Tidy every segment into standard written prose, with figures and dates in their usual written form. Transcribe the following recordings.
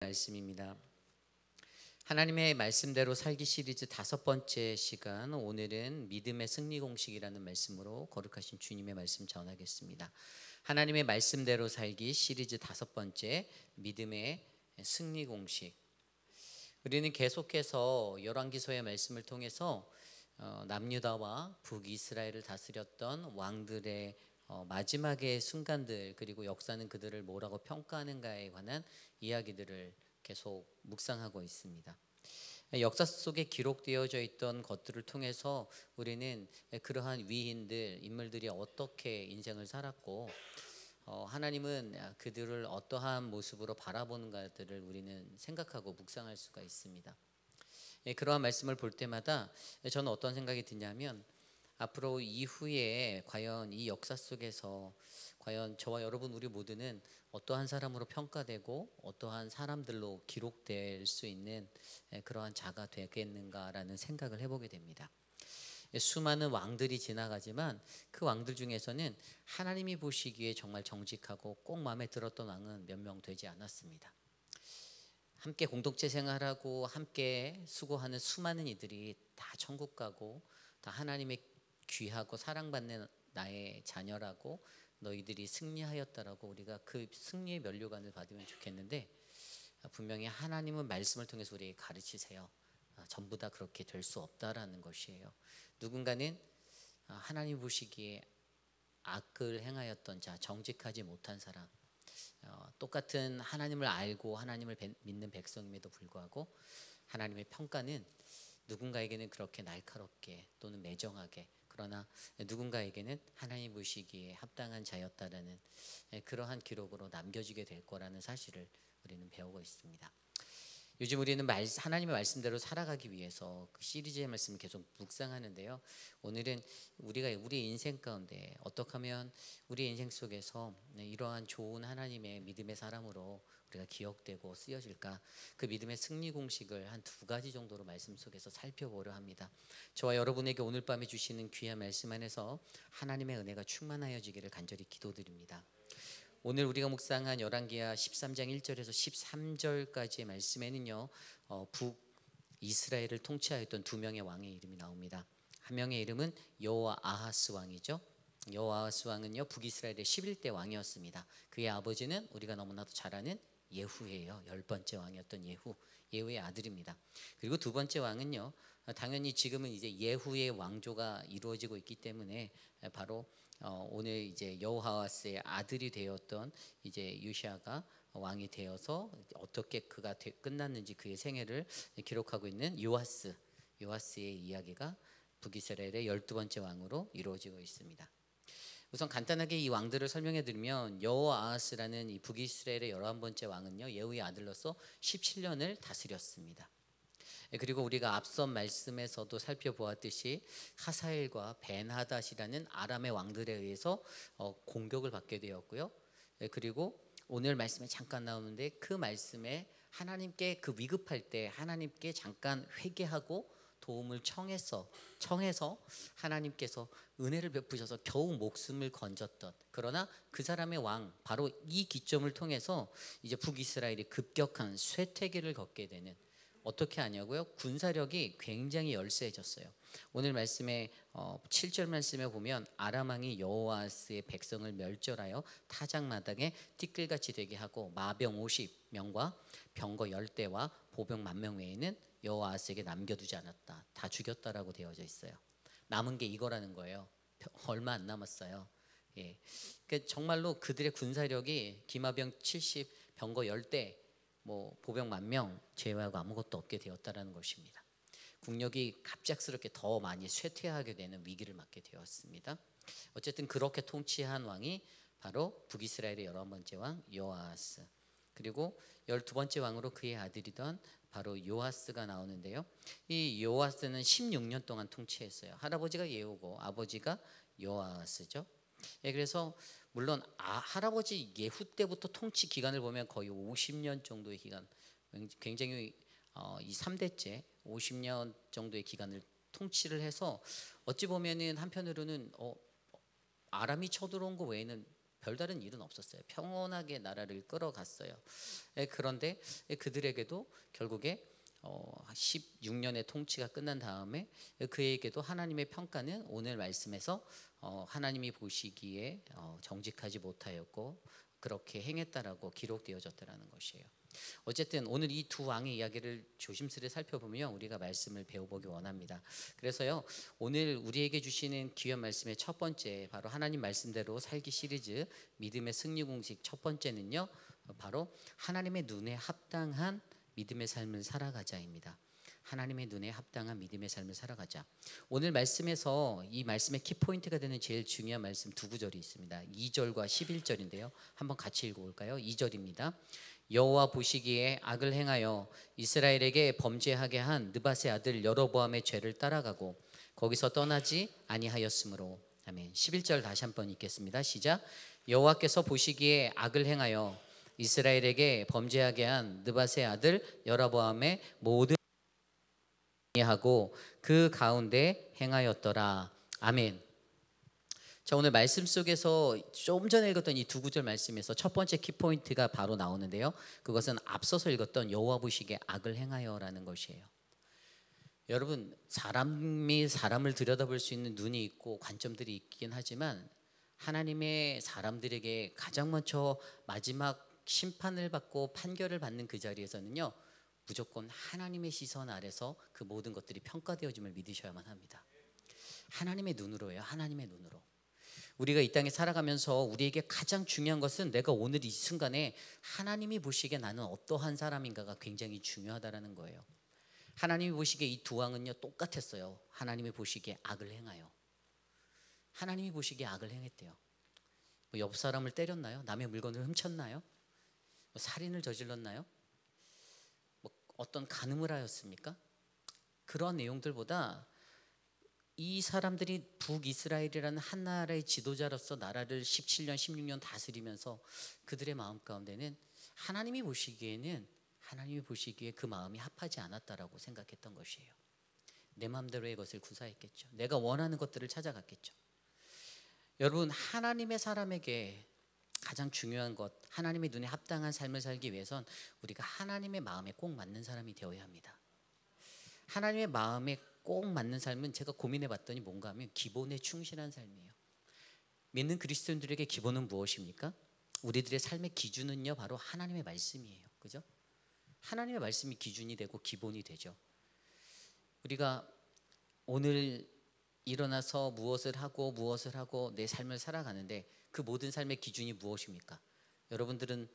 말씀입니다. 하나님의 말씀대로 살기 시리즈 5번째 시간, 오늘은 믿음의 승리 공식이라는 말씀으로 거룩하신 주님의 말씀 전하겠습니다. 하나님의 말씀대로 살기 시리즈 5번째, 믿음의 승리 공식. 우리는 계속해서 열왕기서의 말씀을 통해서 남유다와 북이스라엘을 다스렸던 왕들의 마지막의 순간들, 그리고 역사는 그들을 뭐라고 평가하는가에 관한 이야기들을 계속 묵상하고 있습니다. 역사 속에 기록되어져 있던 것들을 통해서 우리는 그러한 위인들, 인물들이 어떻게 인생을 살았고 하나님은 그들을 어떠한 모습으로 바라보는가들을 우리는 생각하고 묵상할 수가 있습니다. 그러한 말씀을 볼 때마다 저는 어떤 생각이 드냐면, 앞으로 이후에 과연 이 역사 속에서 과연 저와 여러분 우리 모두는 어떠한 사람으로 평가되고 어떠한 사람들로 기록될 수 있는 그러한 자가 되겠는가라는 생각을 해보게 됩니다. 수많은 왕들이 지나가지만 그 왕들 중에서는 하나님이 보시기에 정말 정직하고 꼭 마음에 들었던 왕은 몇 명 되지 않았습니다. 함께 공동체 생활하고 함께 수고하는 수많은 이들이 다 천국 가고 다 하나님의 귀하고 사랑받는 나의 자녀라고 너희들이 승리하였다라고 우리가 그 승리의 면류관을 받으면 좋겠는데, 분명히 하나님은 말씀을 통해서 우리에게 가르치세요. 전부 다 그렇게 될 수 없다라는 것이에요. 누군가는 하나님 보시기에 악을 행하였던 자, 정직하지 못한 사람, 똑같은 하나님을 알고 하나님을 믿는 백성임에도 불구하고 하나님의 평가는 누군가에게는 그렇게 날카롭게 또는 매정하게, 그러나 누군가에게는 하나님 보시기에 합당한 자였다라는 그러한 기록으로 남겨지게 될 거라는 사실을 우리는 배우고 있습니다. 요즘 우리는 하나님의 말씀대로 살아가기 위해서 그 시리즈의 말씀을 계속 묵상하는데요. 오늘은 우리가 우리의 인생 가운데 어떻게 하면 우리의 인생 속에서 이러한 좋은 하나님의 믿음의 사람으로 우리가 기억되고 쓰여질까, 그 믿음의 승리 공식을 한 2가지 정도로 말씀 속에서 살펴보려 합니다. 저와 여러분에게 오늘 밤에 주시는 귀한 말씀 안에서 하나님의 은혜가 충만하여지기를 간절히 기도드립니다. 오늘 우리가 묵상한 열왕기하 13장 1절에서 13절까지의 말씀에는요, 북이스라엘을 통치하였던 2명의 왕의 이름이 나옵니다. 한 명의 이름은 여호아하스 왕이죠. 여호아하스 왕은요, 북이스라엘의 11대 왕이었습니다. 그의 아버지는 우리가 너무나도 잘 아는 예후예요. 10번째 왕이었던 예후의 아들입니다. 그리고 2번째 왕은요, 당연히 지금은 이제 예후의 왕조가 이루어지고 있기 때문에 바로 오늘 이제 여호아하스의 아들이 되었던 이제 요시아가 왕이 되어서 어떻게 그가 끝났는지 그의 생애를 기록하고 있는 요아스의 이야기가 북이스라엘의 12번째 왕으로 이루어지고 있습니다. 우선 간단하게 이 왕들을 설명해 드리면, 여호아하스라는 이 북이스라엘의 11번째 왕은요, 예후의 아들로서 17년을 다스렸습니다. 그리고 우리가 앞선 말씀에서도 살펴보았듯이 하사엘과 벤하닷이라는 아람의 왕들에 의해서 공격을 받게 되었고요. 그리고 오늘 말씀에 잠깐 나오는데, 그 말씀에 하나님께 그 위급할 때 하나님께 잠깐 회개하고 도움을 청해서 하나님께서 은혜를 베푸셔서 겨우 목숨을 건졌던, 그러나 그 사람의 왕, 바로 이 기점을 통해서 이제 북이스라엘이 급격한 쇠퇴기를 걷게 되는, 어떻게 하냐고요? 군사력이 굉장히 열세해졌어요. 오늘 말씀에 7절 말씀에 보면, 아람 왕이 여호아스의 백성을 멸절하여 타작마당에 띠끌같이 되게 하고 마병 50명과 병거 10대와 보병 10,000명 외에는 여호아스에게 남겨두지 않았다. 다 죽였다라고 되어져 있어요. 남은 게 이거라는 거예요. 얼마 안 남았어요. 그러니까 정말로 그들의 군사력이 기마병 70, 병거 10대, 보병 10,000명 제외하고 아무것도 없게 되었다라는 것입니다. 국력이 갑작스럽게 더 많이 쇠퇴하게 되는 위기를 맞게 되었습니다. 어쨌든 그렇게 통치한 왕이 바로 북이스라엘의 11번째 왕 여호아하스, 그리고 12번째 왕으로 그의 아들이던 바로 요아스가 나오는데요. 이 요아스는 16년 동안 통치했어요. 할아버지가 예후고 아버지가 여호아스죠. 그래서 물론 할아버지 예후 때부터 통치 기간을 보면 거의 50년 정도의 기간, 굉장히 이 3대째 50년 정도의 기간을 통치를 해서, 어찌 보면은 한편으로는 아람이 쳐들어온 거 외에는 별다른 일은 없었어요. 평온하게 나라를 끌어갔어요. 그런데 그들에게도 결국에 16년의 통치가 끝난 다음에 그에게도 하나님의 평가는 오늘 말씀에서 하나님이 보시기에 정직하지 못하였고 그렇게 행했다라고 기록되어졌다라는 것이에요. 어쨌든 오늘 이 두 왕의 이야기를 조심스레 살펴보면 우리가 말씀을 배워보기 원합니다. 그래서요, 오늘 우리에게 주시는 귀한 말씀의 첫 번째, 바로 하나님 말씀대로 살기 시리즈 믿음의 승리 공식 첫 번째는요, 바로 하나님의 눈에 합당한 믿음의 삶을 살아가자입니다. 하나님의 눈에 합당한 믿음의 삶을 살아가자. 오늘 말씀에서 이 말씀의 키포인트가 되는 제일 중요한 말씀 두 구절이 있습니다. 2절과 11절인데요. 한번 같이 읽어볼까요? 2절입니다. 여호와 보시기에 악을 행하여 이스라엘에게 범죄하게 한 느밧의 아들 여로보암의 죄를 따라가고 거기서 떠나지 아니하였으므로. 아멘. 11절 다시 한번 읽겠습니다. 시작. 여호와께서 보시기에 악을 행하여 이스라엘에게 범죄하게 한 느밧의 아들 여로보암의 모든 하고 그 가운데 행하였더라. 아멘. 자, 오늘 말씀 속에서 좀 전에 읽었던 이 두 구절 말씀에서 첫 번째 키포인트가 바로 나오는데요. 그것은 앞서서 읽었던 여호와 보시기에 악을 행하여라는 것이에요. 여러분, 사람이 사람을 들여다볼 수 있는 눈이 있고 관점들이 있긴 하지만 하나님의 사람들에게 가장 먼저 마지막 심판을 받고 판결을 받는 그 자리에서는요, 무조건 하나님의 시선 아래서 그 모든 것들이 평가되어짐을 믿으셔야만 합니다. 하나님의 눈으로예요. 하나님의 눈으로. 우리가 이 땅에 살아가면서 우리에게 가장 중요한 것은 내가 오늘 이 순간에 하나님이 보시기에 나는 어떠한 사람인가가 굉장히 중요하다라는 거예요. 하나님이 보시기에 이 두 왕은요 똑같았어요. 하나님이 보시기에 악을 행하여. 하나님이 보시기에 악을 행했대요. 뭐 옆 사람을 때렸나요? 남의 물건을 훔쳤나요? 뭐 살인을 저질렀나요? 뭐 어떤 간음을 하였습니까? 그런 내용들보다 이 사람들이 북이스라엘이라는 한 나라의 지도자로서 나라를 17년, 16년 다스리면서 그들의 마음 가운데는 하나님이 보시기에 그 마음이 합하지 않았다라고 생각했던 것이에요. 내 마음대로의 것을 구사했겠죠. 내가 원하는 것들을 찾아갔겠죠. 여러분, 하나님의 사람에게 가장 중요한 것, 하나님의 눈에 합당한 삶을 살기 위해선 우리가 하나님의 마음에 꼭 맞는 사람이 되어야 합니다. 하나님의 마음에 꼭 맞는 삶은 제가 고민해 봤더니 뭔가 하면 기본에 충실한 삶이에요. 믿는 그리스도인들에게 기본은 무엇입니까? 우리들의 삶의 기준은요 바로 하나님의 말씀이에요. 그죠? 하나님의 말씀이 기준이 되고 기본이 되죠. 우리가 오늘 일어나서 무엇을 하고 내 삶을 살아가는데 그 모든 삶의 기준이 무엇입니까? 여러분들은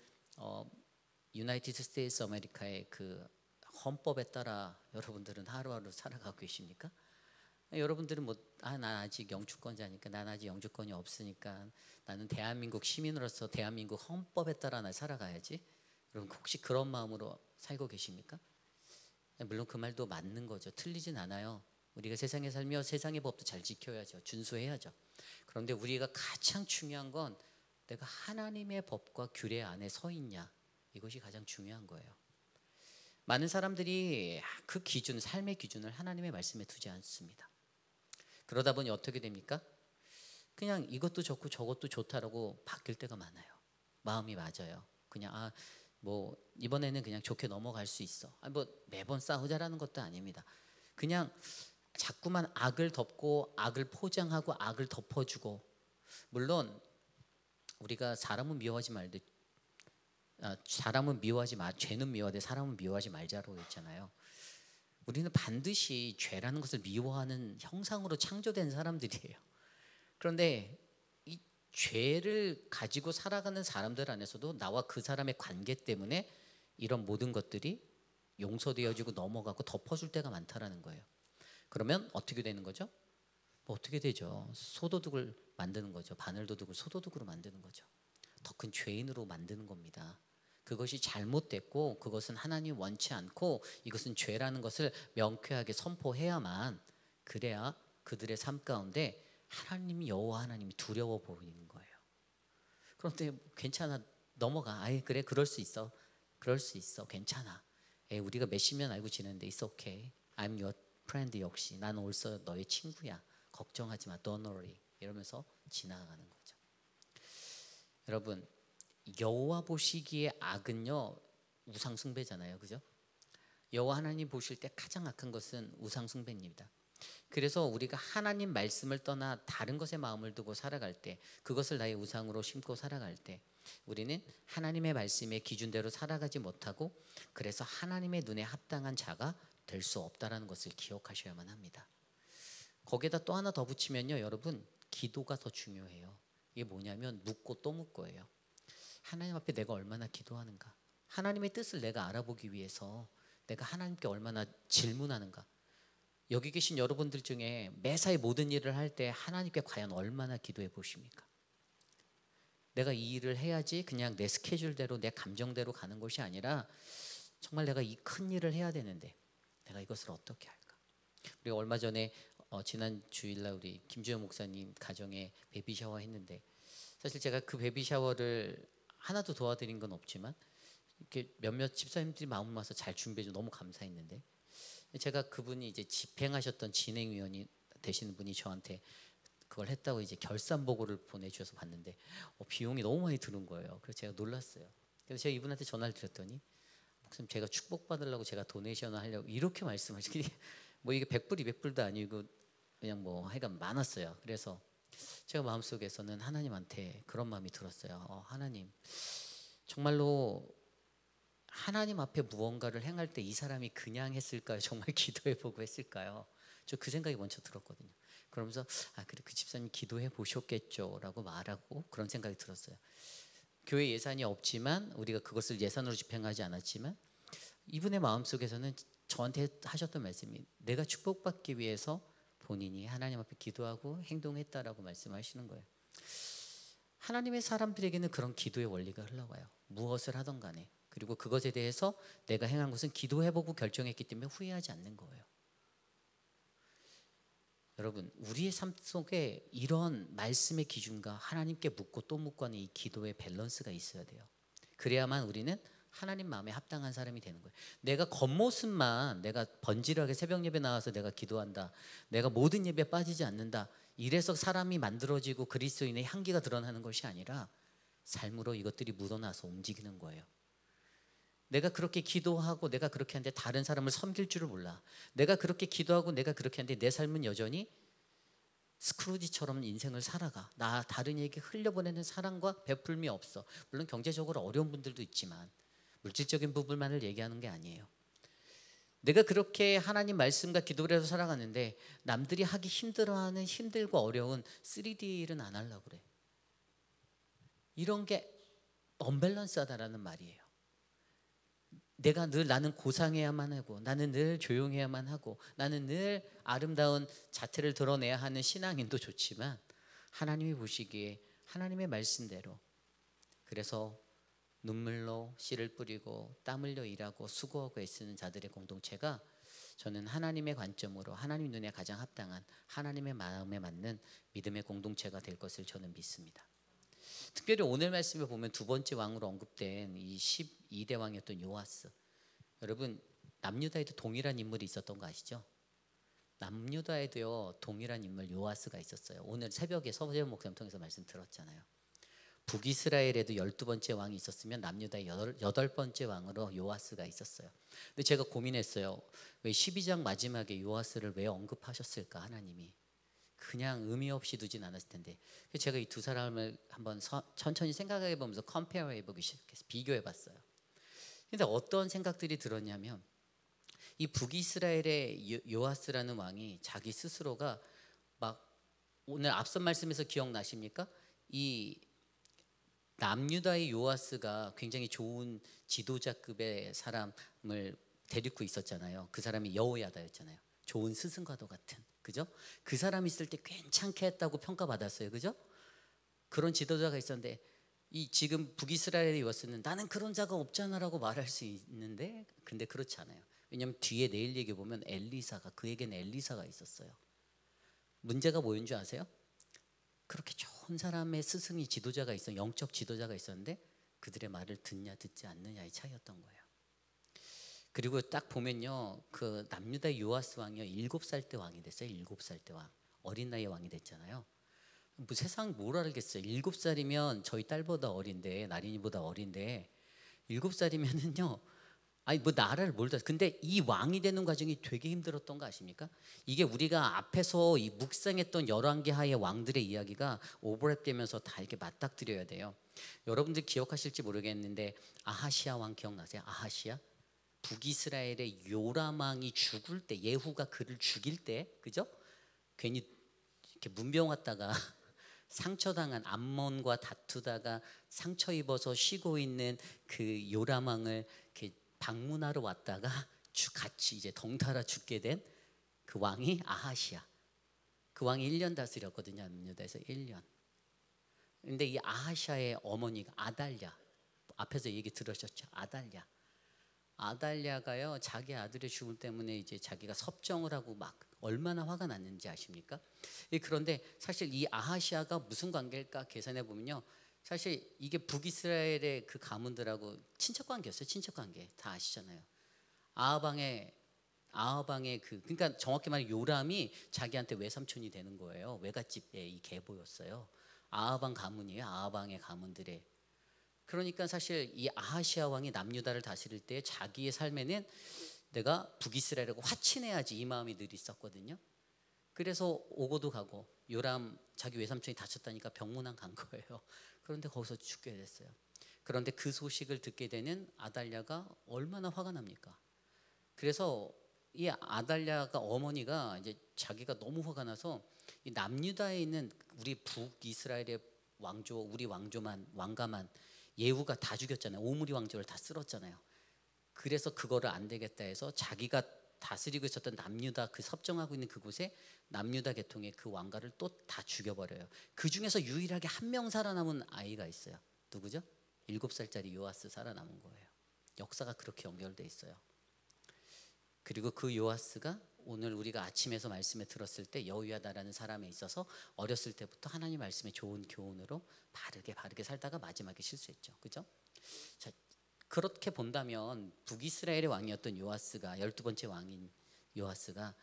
유나이티드 스테이츠 아메리카의 그 헌법에 따라 여러분들은 하루하루 살아가고 계십니까? 여러분들은 난 아직 영주권자니까, 난 아직 영주권이 없으니까, 나는 대한민국 시민으로서 대한민국 헌법에 따라 나 살아가야지. 여러분 혹시 그런 마음으로 살고 계십니까? 물론 그 말도 맞는 거죠. 틀리진 않아요. 우리가 세상에 살며 세상의 법도 잘 지켜야죠. 준수해야죠. 그런데 우리가 가장 중요한 건 내가 하나님의 법과 규례 안에 서 있냐, 이것이 가장 중요한 거예요. 많은 사람들이 그 기준, 삶의 기준을 하나님의 말씀에 두지 않습니다. 그러다 보니 어떻게 됩니까? 그냥 이것도 좋고 저것도 좋다라고 바뀔 때가 많아요. 마음이 맞아요. 그냥 뭐 이번에는 그냥 좋게 넘어갈 수 있어. 뭐 매번 싸우자라는 것도 아닙니다. 그냥 자꾸만 악을 덮고 악을 포장하고 악을 덮어주고, 물론 우리가 사람은 미워하지 말듯 죄는 미워하되 사람은 미워하지 말자로 했잖아요. 우리는 반드시 죄라는 것을 미워하는 형상으로 창조된 사람들이에요. 그런데 이 죄를 가지고 살아가는 사람들 안에서도 나와 그 사람의 관계 때문에 이런 모든 것들이 용서되어지고 넘어가고 덮어줄 때가 많다라는 거예요. 그러면 어떻게 되는 거죠? 뭐 어떻게 되죠? 소도둑을 만드는 거죠. 바늘도둑을 소도둑으로 만드는 거죠. 더 큰 죄인으로 만드는 겁니다. 그것이 잘못됐고 그것은 하나님 원치 않고 이것은 죄라는 것을 명쾌하게 선포해야만, 그래야 그들의 삶 가운데 하나님, 여호와 하나님이 두려워 보이는 거예요. 그런데 괜찮아, 넘어가. 그래, 그럴 수 있어, 괜찮아. 우리가 몇십 년 알고 지내는데 it's okay, I'm your friend. 역시 나는 옳소 너의 친구야, 걱정하지 마, don't worry, 이러면서 지나가는 거죠. 여러분, 여호와 보시기에 악은요 우상 숭배잖아요, 그죠? 여호와 하나님 보실 때 가장 악한 것은 우상 숭배입니다. 그래서 우리가 하나님 말씀을 떠나 다른 것에 마음을 두고 살아갈 때, 그것을 나의 우상으로 심고 살아갈 때 우리는 하나님의 말씀의 기준대로 살아가지 못하고, 그래서 하나님의 눈에 합당한 자가 될 수 없다라는 것을 기억하셔야만 합니다. 거기에다 또 하나 더 붙이면요, 여러분, 기도가 더 중요해요. 이게 뭐냐면 묻고 또 묻고예요. 하나님 앞에 내가 얼마나 기도하는가, 하나님의 뜻을 내가 알아보기 위해서 내가 하나님께 얼마나 질문하는가. 여기 계신 여러분들 중에 매사에 모든 일을 할 때 하나님께 과연 얼마나 기도해 보십니까? 내가 이 일을 해야지 그냥 내 스케줄대로 내 감정대로 가는 것이 아니라, 정말 내가 이 큰 일을 해야 되는데 내가 이것을 어떻게 할까? 우리 얼마 전에 지난 주일날 우리 김주영 목사님 가정에 베이비 샤워 했는데, 사실 제가 그 베이비 샤워를 하나도 도와드린 건 없지만 이렇게 몇몇 집사님들이 마음 모아서 잘 준비해 줘 너무 감사했는데, 제가 그분이 이제 집행하셨던 진행위원이 되시는 분이 저한테 그걸 했다고 이제 결산 보고를 보내주셔서 봤는데 비용이 너무 많이 드는 거예요. 그래서 제가 놀랐어요. 그래서 제가 이분한테 전화를 드렸더니, 목사님 제가 축복받으려고 제가 도네이션을 하려고 이렇게 말씀하시길래 뭐 이게 100불 200불도 아니고 그냥 뭐 하여간 많았어요. 그래서 제가 마음속에서는 하나님한테 그런 마음이 들었어요. 하나님, 정말로 하나님 앞에 무언가를 행할 때 이 사람이 그냥 했을까요? 정말 기도해보고 했을까요? 저 그 생각이 먼저 들었거든요. 그러면서 그래, 그 집사님 기도해 보셨겠죠 라고 말하고 그런 생각이 들었어요. 교회 예산이 없지만, 우리가 그것을 예산으로 집행하지 않았지만, 이분의 마음속에서는 저한테 하셨던 말씀이, 내가 축복받기 위해서 본인이 하나님 앞에 기도하고 행동했다라고 말씀하시는 거예요. 하나님의 사람들에게는 그런 기도의 원리가 흘러가요. 무엇을 하던 간에. 그리고 그것에 대해서 내가 행한 것은 기도해보고 결정했기 때문에 후회하지 않는 거예요. 여러분, 우리의 삶 속에 이런 말씀의 기준과 하나님께 묻고 또 묻고 하는 이 기도의 밸런스가 있어야 돼요. 그래야만 우리는 하나님 마음에 합당한 사람이 되는 거예요. 내가 겉모습만, 내가 번지르하게 새벽 예배 나와서 내가 기도한다, 내가 모든 예배에 빠지지 않는다, 이래서 사람이 만들어지고 그리스도인의 향기가 드러나는 것이 아니라 삶으로 이것들이 묻어나서 움직이는 거예요. 내가 그렇게 기도하고 내가 그렇게 하는데 다른 사람을 섬길 줄을 몰라. 내가 그렇게 기도하고 내가 그렇게 하는데 내 삶은 여전히 스크루지처럼 인생을 살아가. 나 다른 이에게 흘려보내는 사랑과 베풀미 없어. 물론 경제적으로 어려운 분들도 있지만 물질적인 부분만을 얘기하는 게 아니에요. 내가 그렇게 하나님 말씀과 기도를 해서 살아가는데 남들이 하기 힘들어하는 힘들고 어려운 3D일은 안 하려고 그래. 이런 게 언밸런스하다라는 말이에요. 내가 늘 나는 고상해야만 하고, 나는 늘 조용해야만 하고, 나는 늘 아름다운 자태를 드러내야 하는 신앙인도 좋지만, 하나님이 보시기에 하나님의 말씀대로, 그래서 눈물로 씨를 뿌리고 땀 흘려 일하고 수고하고 애쓰는 자들의 공동체가, 저는 하나님의 관점으로 하나님 눈에 가장 합당한 하나님의 마음에 맞는 믿음의 공동체가 될 것을 저는 믿습니다. 특별히 오늘 말씀에 보면 두 번째 왕으로 언급된 이 12대 왕이었던 요아스, 여러분 남유다에도 동일한 인물이 있었던 거 아시죠? 남유다에도요 동일한 인물 요아스가 있었어요. 오늘 새벽에 서재원 목사님 통해서 말씀 들었잖아요. 북이스라엘에도 12번째 왕이 있었으면 남유다의 8번째 왕으로 요아스가 있었어요. 근데 제가 고민했어요. 왜 12장 마지막에 요아스를 왜 언급하셨을까? 하나님이 그냥 의미 없이 두진 않았을 텐데. 제가 이 두 사람을 한번 천천히 생각해 보면서 컴페어해 보기 시작해서 비교해 봤어요. 근데 어떤 생각들이 들었냐면, 이 북이스라엘의 요아스라는 왕이 자기 스스로가 막, 오늘 앞선 말씀에서 기억나십니까? 이 남유다의 요아스가 굉장히 좋은 지도자급의 사람을 데리고 있었잖아요. 그 사람이 여호야다였잖아요. 좋은 스승과도 같은, 그죠? 그 사람이 있을 때 괜찮게 했다고 평가받았어요, 그죠? 그런 지도자가 있었는데, 이 지금 북이스라엘의 요아스는 나는 그런 자가 없잖아라고 말할 수 있는데, 근데 그렇지 않아요. 왜냐하면 뒤에 내일 얘기 보면 엘리사가, 그에게는 엘리사가 있었어요. 문제가 뭐인 줄 아세요? 그렇게 좋은 사람의 스승이, 지도자가 있어, 영적 지도자가 있었는데 그들의 말을 듣냐 듣지 않느냐의 차이였던 거예요. 그리고 딱 보면요, 그 남유다 요아스 왕이요 7살 때 왕이 됐어요. 7살 때 왕, 어린 나이에 왕이 됐잖아요. 뭐 세상 뭘 알겠어요. 7살이면 저희 딸보다 어린데, 나린이보다 어린데 7살이면은요 아니 뭐 나라를 몰다. 근데 이 왕이 되는 과정이 되게 힘들었던 거 아십니까? 이게 우리가 앞에서 이 묵상했던 열왕기 하의 왕들의 이야기가 오버랩되면서 다 이렇게 맞닥뜨려야 돼요. 여러분들 기억하실지 모르겠는데 아하시아 왕 기억나세요? 아하시아? 북이스라엘의 요람 왕이 죽을 때, 예후가 그를 죽일 때, 그죠? 괜히 이렇게 문병 왔다가 상처당한, 암몬과 다투다가 상처 입어서 쉬고 있는 그 요람 왕을 이렇게 방문하러 왔다가 같이 이제 덩달아 죽게 된 그 왕이 아하시아. 그 왕이 1년 다스렸거든요. 남유다에서 1년. 근데 이 아하시아의 어머니가 아달랴, 앞에서 얘기 들으셨죠? 아달랴가요 자기 아들의 죽음 때문에 이제 자기가 섭정을 하고 막 얼마나 화가 났는지 아십니까? 그런데 사실 이 아하시아가 무슨 관계일까 계산해 보면요, 사실 이게 북이스라엘의 그 가문들하고 친척 관계였어요. 친척 관계 다 아시잖아요. 아하방의 그러니까 정확히 말하면 요람이 자기한테 외삼촌이 되는 거예요. 외갓집의 이 계보였어요. 아하방 가문이에요. 아하방의 가문들의. 그러니까 사실 이 아하시아 왕이 남유다를 다스릴 때 자기의 삶에는 내가 북이스라엘하고 화친해야지 이 마음이 늘 있었거든요. 그래서 오고도 가고, 요람 자기 외삼촌이 다쳤다니까 병문안 간 거예요. 그런데 거기서 죽게 됐어요. 그런데 그 소식을 듣게 되는 아달랴가 얼마나 화가 납니까? 그래서 이 아달랴가 어머니가 이제 자기가 너무 화가 나서 이 남유다에 있는 우리 북이스라엘의 왕조, 우리 왕가만 예후가 다 죽였잖아요. 오므리 왕조를 다 쓸었잖아요. 그래서 그거를 안 되겠다 해서 자기가 다스리고 있었던 남유다, 그 섭정하고 있는 그곳에 남유다 계통의 그 왕가를 또 다 죽여버려요. 그 중에서 유일하게 한 명 살아남은 아이가 있어요. 누구죠? 7살짜리 요아스 살아남은 거예요. 역사가 그렇게 연결돼 있어요. 그리고 그 요아스가 오늘 우리가 아침에서 말씀에 들었을 때 여호야다라는 사람에 있어서 어렸을 때부터 하나님 말씀의 좋은 교훈으로 바르게 살다가 마지막에 실수했죠. 그죠? 자, 그렇게 본다면 북이스라엘의 왕이었던 요아스가, 12번째 왕인 요아스가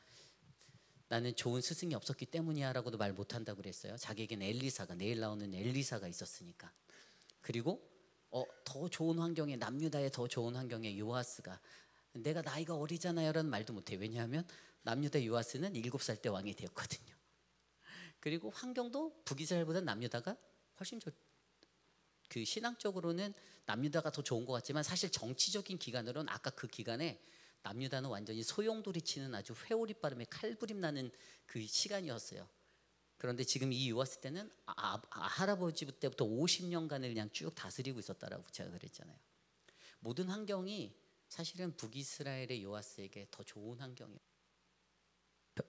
나는 좋은 스승이 없었기 때문이야 라고도 말 못한다고 그랬어요. 자기에겐 엘리사가, 내일 나오는 엘리사가 있었으니까. 그리고 더 좋은 환경에, 남유다의 더 좋은 환경에 요아스가, 내가 나이가 어리잖아요 라는 말도 못해요. 왜냐하면 남유다 요아스는 7살 때 왕이 되었거든요. 그리고 환경도 북이스라엘보다 남유다가 훨씬 그 신앙적으로는 남유다가 더 좋은 것 같지만 사실 정치적인 기간으로는 아까 그 기간에 남유다는 완전히 소용돌이 치는 아주 회오리 바람에 칼부림 나는 그 시간이었어요. 그런데 지금 이 요아스 때는 할아버지 때부터 50년간을 그냥 쭉 다스리고 있었다라고 제가 그랬잖아요. 모든 환경이 사실은 북이스라엘의 요아스에게 더 좋은 환경이에요.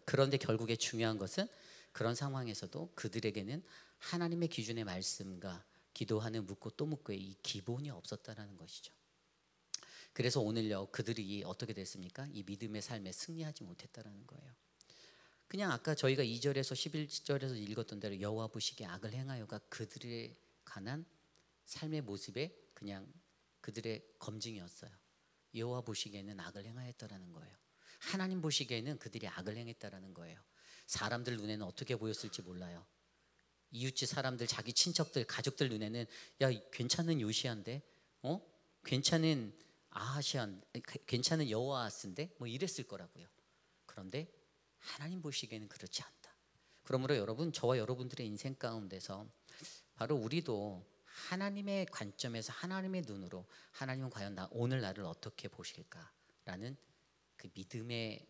그런데 결국에 중요한 것은 그런 상황에서도 그들에게는 하나님의 기준의 말씀과 기도하는 묻고 또 묻고의 이 기본이 없었다라는 것이죠. 그래서 오늘요 그들이 어떻게 됐습니까? 이 믿음의 삶에 승리하지 못했다라는 거예요. 그냥 아까 저희가 2절에서 11절에서 읽었던 대로 여호와 보시기에 악을 행하여가 그들의 관한 삶의 모습에 그냥 그들의 검증이었어요. 여호와 보시기에는 악을 행하였다라는 거예요. 하나님 보시기에는 그들이 악을 행했다라는 거예요. 사람들 눈에는 어떻게 보였을지 몰라요. 이웃집 사람들, 자기 친척들, 가족들 눈에는 야 괜찮은 요시아인데, 괜찮은 아하시안, 괜찮은 여호아스인데 뭐 이랬을 거라고요. 그런데 하나님 보시기에는 그렇지 않다. 그러므로 여러분, 저와 여러분들의 인생 가운데서 바로 우리도 하나님의 관점에서, 하나님의 눈으로 하나님은 과연 오늘 나를 어떻게 보실까라는 그 믿음의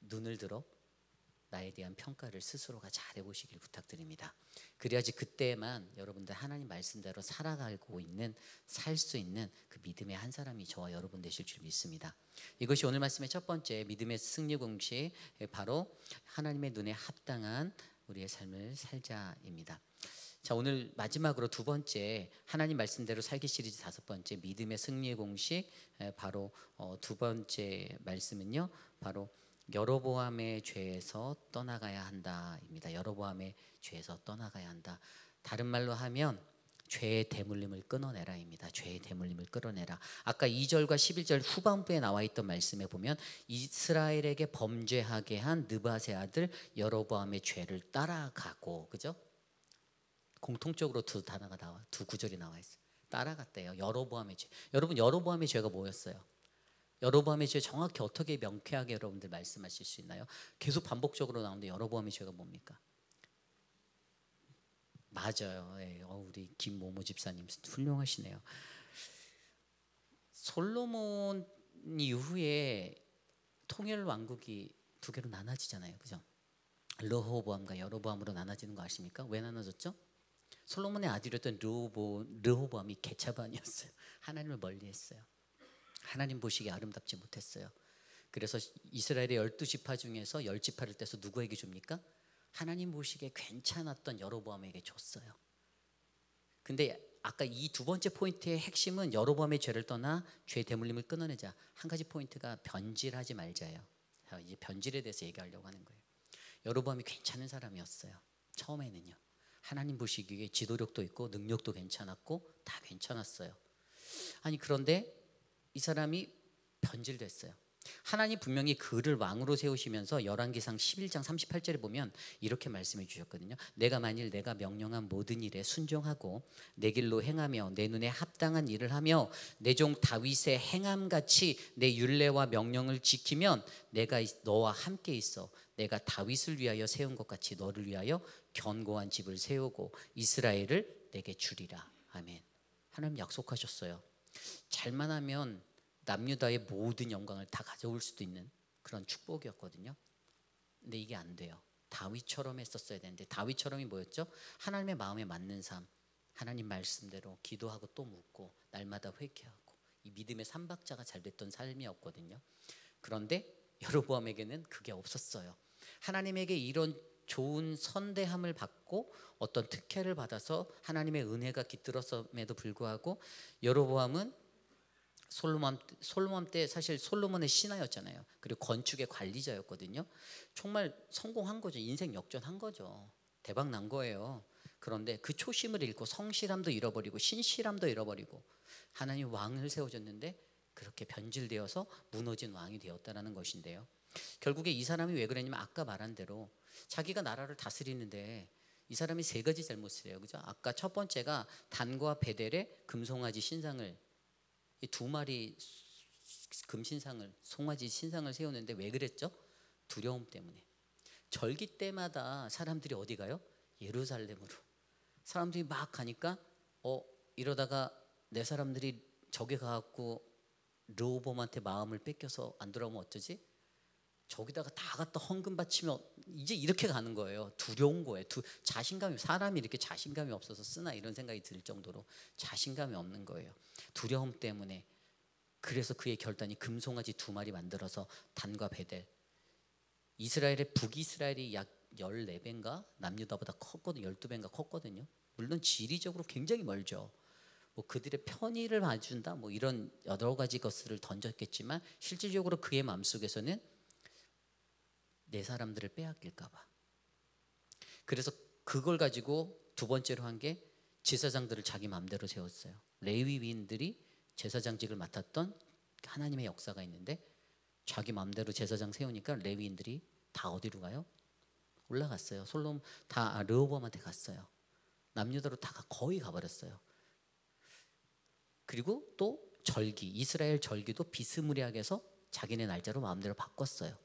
눈을 들어 나에 대한 평가를 스스로가 잘 해보시길 부탁드립니다. 그래야지 그때만 여러분들 하나님 말씀대로 살아가고 있는, 살 수 있는 그 믿음의 한 사람이 저와 여러분 되실 줄 믿습니다. 이것이 오늘 말씀의 첫 번째 믿음의 승리 공식, 바로 하나님의 눈에 합당한 우리의 삶을 살자입니다. 자, 오늘 마지막으로 두 번째 하나님 말씀대로 살기 시리즈 5번째 믿음의 승리의 공식, 바로 두 번째 말씀은요, 바로 여로보암의 죄에서 떠나가야 한다입니다. 여로보암의 죄에서 떠나가야 한다. 다른 말로 하면 죄의 대물림을 끊어내라입니다. 죄의 대물림을 끊어내라. 아까 2절과 11절 후반부에 나와 있던 말씀에 보면 이스라엘에게 범죄하게 한 느밧의 아들 여로보암의 죄를 따라가고, 그죠? 공통적으로 두 단어가 나와, 두 구절이 나와 있어요. 따라갔대요. 여로보암의 죄. 여러분, 여로보암의 죄가 뭐였어요? 여로보암의 죄 정확히 어떻게 명쾌하게 여러분들 말씀하실 수 있나요? 계속 반복적으로 나오는데 여로보암의 죄가 뭡니까? 맞아요. 예, 우리 김모모 집사님 훌륭하시네요. 솔로몬 이후에 통일 왕국이 두 개로 나눠지잖아요, 그죠? 르호보암과 여로보암으로 나눠지는 거 아십니까? 왜 나눠졌죠? 솔로몬의 아들이었던 르호보암이 개차반이었어요. 하나님을 멀리했어요. 하나님 보시기에 아름답지 못했어요. 그래서 이스라엘의 12지파 중에서 10지파를 떼서 누구에게 줍니까? 하나님 보시기에 괜찮았던 여로보암에게 줬어요. 근데 아까 이 두 번째 포인트의 핵심은 여로보암의 죄를 떠나 죄 대물림을 끊어내자. 한 가지 포인트가 변질하지 말자예요. 이제 변질에 대해서 얘기하려고 하는 거예요. 여로보암이 괜찮은 사람이었어요. 처음에는요. 하나님 보시기에 지도력도 있고 능력도 괜찮았고 다 괜찮았어요. 아니 그런데 이 사람이 변질됐어요. 하나님 분명히 그를 왕으로 세우시면서 열왕기상 11장 38절에 보면 이렇게 말씀해 주셨거든요. 내가 만일 내가 명령한 모든 일에 순종하고 내 길로 행하며 내 눈에 합당한 일을 하며 내 종 다윗의 행함같이 내 율례와 명령을 지키면 내가 너와 함께 있어 내가 다윗을 위하여 세운 것 같이 너를 위하여 견고한 집을 세우고 이스라엘을 내게 주리라. 아멘. 하나님 약속하셨어요. 잘만 하면 남유다의 모든 영광을 다 가져올 수도 있는 그런 축복이었거든요. 근데 이게 안 돼요. 다윗처럼 했었어야 되는데 다윗처럼이 뭐였죠? 하나님의 마음에 맞는 삶, 하나님 말씀대로 기도하고 또 묻고 날마다 회개하고 이 믿음의 삼박자가 잘 됐던 삶이었거든요. 그런데 여로보암에게는 그게 없었어요. 하나님에게 이런 좋은 선대함을 받고 어떤 특혜를 받아서 하나님의 은혜가 깃들었음에도 불구하고 여로보암은 솔로몬 때 사실 솔로몬의 신하였잖아요. 그리고 건축의 관리자였거든요. 정말 성공한 거죠. 인생 역전한 거죠. 대박 난 거예요. 그런데 그 초심을 잃고 성실함도 잃어버리고 신실함도 잃어버리고 하나님 왕을 세워줬는데 그렇게 변질되어서 무너진 왕이 되었다는 것인데요. 결국에 이 사람이 왜 그랬냐면 아까 말한 대로 자기가 나라를 다스리는데 이 사람이 세 가지 잘못을 해요. 그죠? 아까 첫 번째가 단과 베델의 금송아지 신상을 이 두 마리 금신상을 송아지 신상을 세우는데 왜 그랬죠? 두려움 때문에. 절기 때마다 사람들이 어디 가요? 예루살렘으로. 사람들이 막 가니까 이러다가 내 사람들이 저기 가갖고 르호보암한테 마음을 뺏겨서 안 돌아오면 어쩌지? 저기다가 다 갖다 헌금 바치면 이제 이렇게 가는 거예요. 두려운 거예요. 자신감이 사람이 이렇게 자신감이 없어서 쓰나 이런 생각이 들 정도로 자신감이 없는 거예요. 두려움 때문에. 그래서 그의 결단이 금송아지 두 마리 만들어서 단과 베델. 이스라엘의 북이스라엘이 약 14배인가 남유다보다 컸거든요. 12배인가 컸거든요. 물론 지리적으로 굉장히 멀죠. 뭐 그들의 편의를 봐준다 뭐 이런 여러 가지 것들을 던졌겠지만 실질적으로 그의 마음속에서는 내 사람들을 빼앗길까 봐. 그래서 그걸 가지고 두 번째로 한 게 제사장들을 자기 마음대로 세웠어요. 레위인들이 제사장직을 맡았던 하나님의 역사가 있는데 자기 마음대로 제사장 세우니까 레위인들이 다 어디로 가요? 올라갔어요. 솔로몬 다 르호보암한테 갔어요. 남유다로 다 거의 가버렸어요. 그리고 또 절기, 이스라엘 절기도 비스무리하게 해서 자기네 날짜로 마음대로 바꿨어요.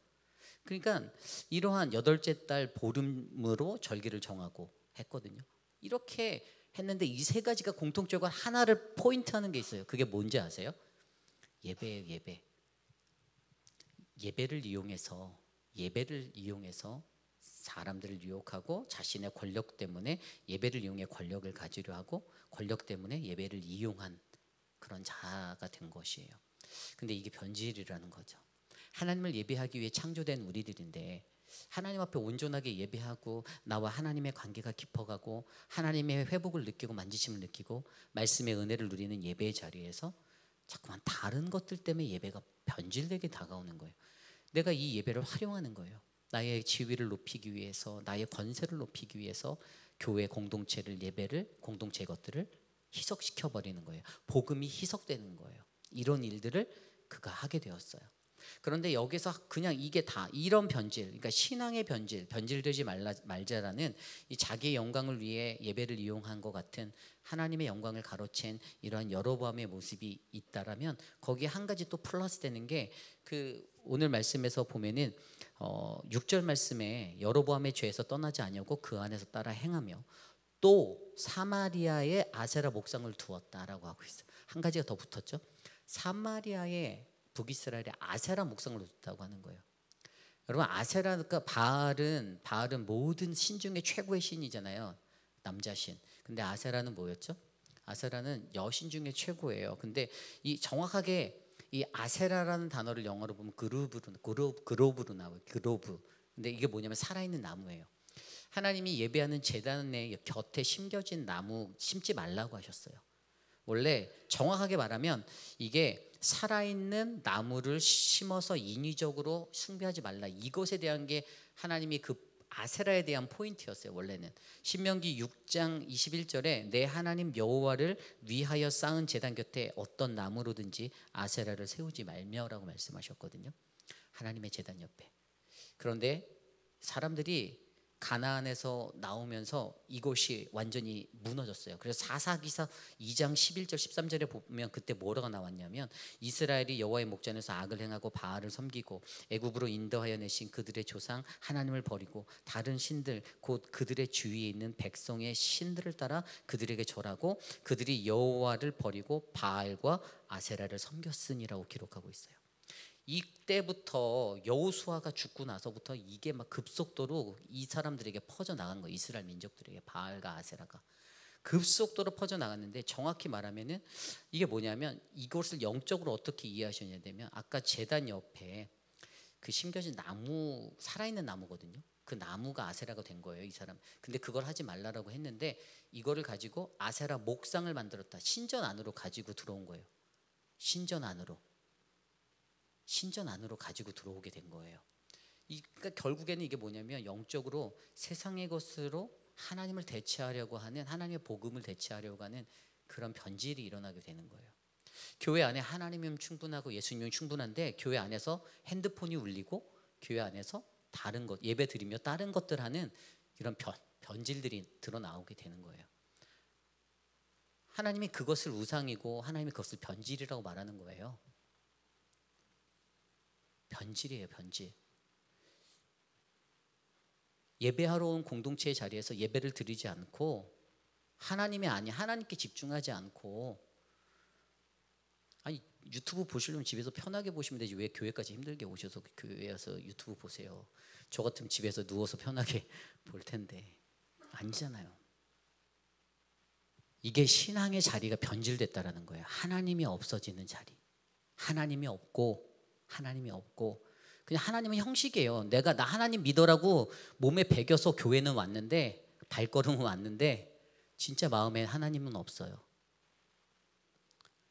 그러니까 이러한 여덟째 달 보름으로 절기를 정하고 했거든요. 이렇게 했는데 이 세 가지가 공통적으로 하나를 포인트하는 게 있어요. 그게 뭔지 아세요? 예배예요. 예배. 예배를 이용해서 사람들을 유혹하고 자신의 권력 때문에 예배를 이용해 권력을 가지려 하고 권력 때문에 예배를 이용한 그런 자아가 된 것이에요. 근데 이게 변질이라는 거죠. 하나님을 예배하기 위해 창조된 우리들인데 하나님 앞에 온전하게 예배하고 나와 하나님의 관계가 깊어가고 하나님의 회복을 느끼고 만지심을 느끼고 말씀의 은혜를 누리는 예배의 자리에서 자꾸만 다른 것들 때문에 예배가 변질되게 다가오는 거예요. 내가 이 예배를 활용하는 거예요. 나의 지위를 높이기 위해서 나의 권세를 높이기 위해서 교회 공동체를 예배를 공동체 것들을 희석시켜 버리는 거예요. 복음이 희석되는 거예요. 이런 일들을 그가 하게 되었어요. 그런데 여기서 그냥 이게 다 이런 변질, 그러니까 신앙의 변질되지 말자라는 이 자기의 영광을 위해 예배를 이용한 것 같은 하나님의 영광을 가로챈 이러한 여로보암의 모습이 있다라면 거기에 한 가지 또 플러스 되는 게 그 오늘 말씀에서 보면은 6절 말씀에 여로보암의 죄에서 떠나지 아니하고 그 안에서 따라 행하며 또 사마리아에 아세라 목상을 두었다라고 하고 있어요. 한 가지가 더 붙었죠. 사마리아에 북이스라엘에 아세라 목상을 뒀다고 하는 거예요. 여러분 아세라가 바알은 모든 신 중에 최고의 신이잖아요. 남자 신. 근데 아세라는 뭐였죠? 아세라는 여신 중에 최고예요. 근데 이 정확하게 이 아세라라는 단어를 영어로 보면 그로브로 나와요. 그로브. 근데 이게 뭐냐면 살아있는 나무예요. 하나님이 예배하는 제단의 곁에 심겨진 나무 심지 말라고 하셨어요. 원래 정확하게 말하면 이게 살아있는 나무를 심어서 인위적으로 숭배하지 말라, 이것에 대한 게 하나님이 그 아세라에 대한 포인트였어요. 원래는 신명기 6장 21절에 내 하나님 여호와를 위하여 쌓은 제단 곁에 어떤 나무로든지 아세라를 세우지 말며라고 말씀하셨거든요. 하나님의 제단 옆에. 그런데 사람들이 가나안에서 나오면서 이곳이 완전히 무너졌어요. 그래서 사사기사 2장 11절 13절에 보면 그때 뭐라고 나왔냐면 이스라엘이 여호와의 목전에서 악을 행하고 바알을 섬기고 애굽으로 인도하여 내신 그들의 조상 하나님을 버리고 다른 신들 곧 그들의 주위에 있는 백성의 신들을 따라 그들에게 절하고 그들이 여호와를 버리고 바알과 아세라를 섬겼으니라고 기록하고 있어요. 이때부터 여호수아가 죽고 나서부터 이게 막 급속도로 이 사람들에게 퍼져 나간 거예요. 이스라엘 민족들에게 바알과 아세라가 급속도로 퍼져 나갔는데 정확히 말하면은 이게 뭐냐면 이것을 영적으로 어떻게 이해하셔야 되면 아까 제단 옆에 그 심겨진 나무, 살아있는 나무거든요. 그 나무가 아세라가 된 거예요, 이 사람. 근데 그걸 하지 말라라고 했는데 이거를 가지고 아세라 목상을 만들었다. 신전 안으로 가지고 들어온 거예요. 신전 안으로 가지고 들어오게 된 거예요. 그러니까 결국에는 이게 뭐냐면 영적으로 세상의 것으로 하나님을 대체하려고 하는, 하나님의 복음을 대체하려고 하는 그런 변질이 일어나게 되는 거예요. 교회 안에 하나님이면 충분하고 예수님이면 충분한데 교회 안에서 핸드폰이 울리고 교회 안에서 다른 것, 예배 드리며 다른 것들 하는 이런 변질들이 드러나오게 되는 거예요. 하나님이 그것을 우상이고 하나님이 그것을 변질이라고 말하는 거예요. 변질이에요, 변질. 예배하러 온 공동체의 자리에서 예배를 드리지 않고 하나님께 집중하지 않고, 아니 유튜브 보시려면 집에서 편하게 보시면 되지 왜 교회까지 힘들게 오셔서 교회에서 유튜브 보세요. 저 같으면 집에서 누워서 편하게 볼 텐데 아니잖아요. 이게 신앙의 자리가 변질됐다라는 거예요. 하나님이 없어지는 자리. 하나님이 없고 그냥 하나님은 형식이에요. 나 하나님 믿어라고 몸에 배겨서 교회는 왔는데, 발걸음은 왔는데 진짜 마음에 하나님은 없어요.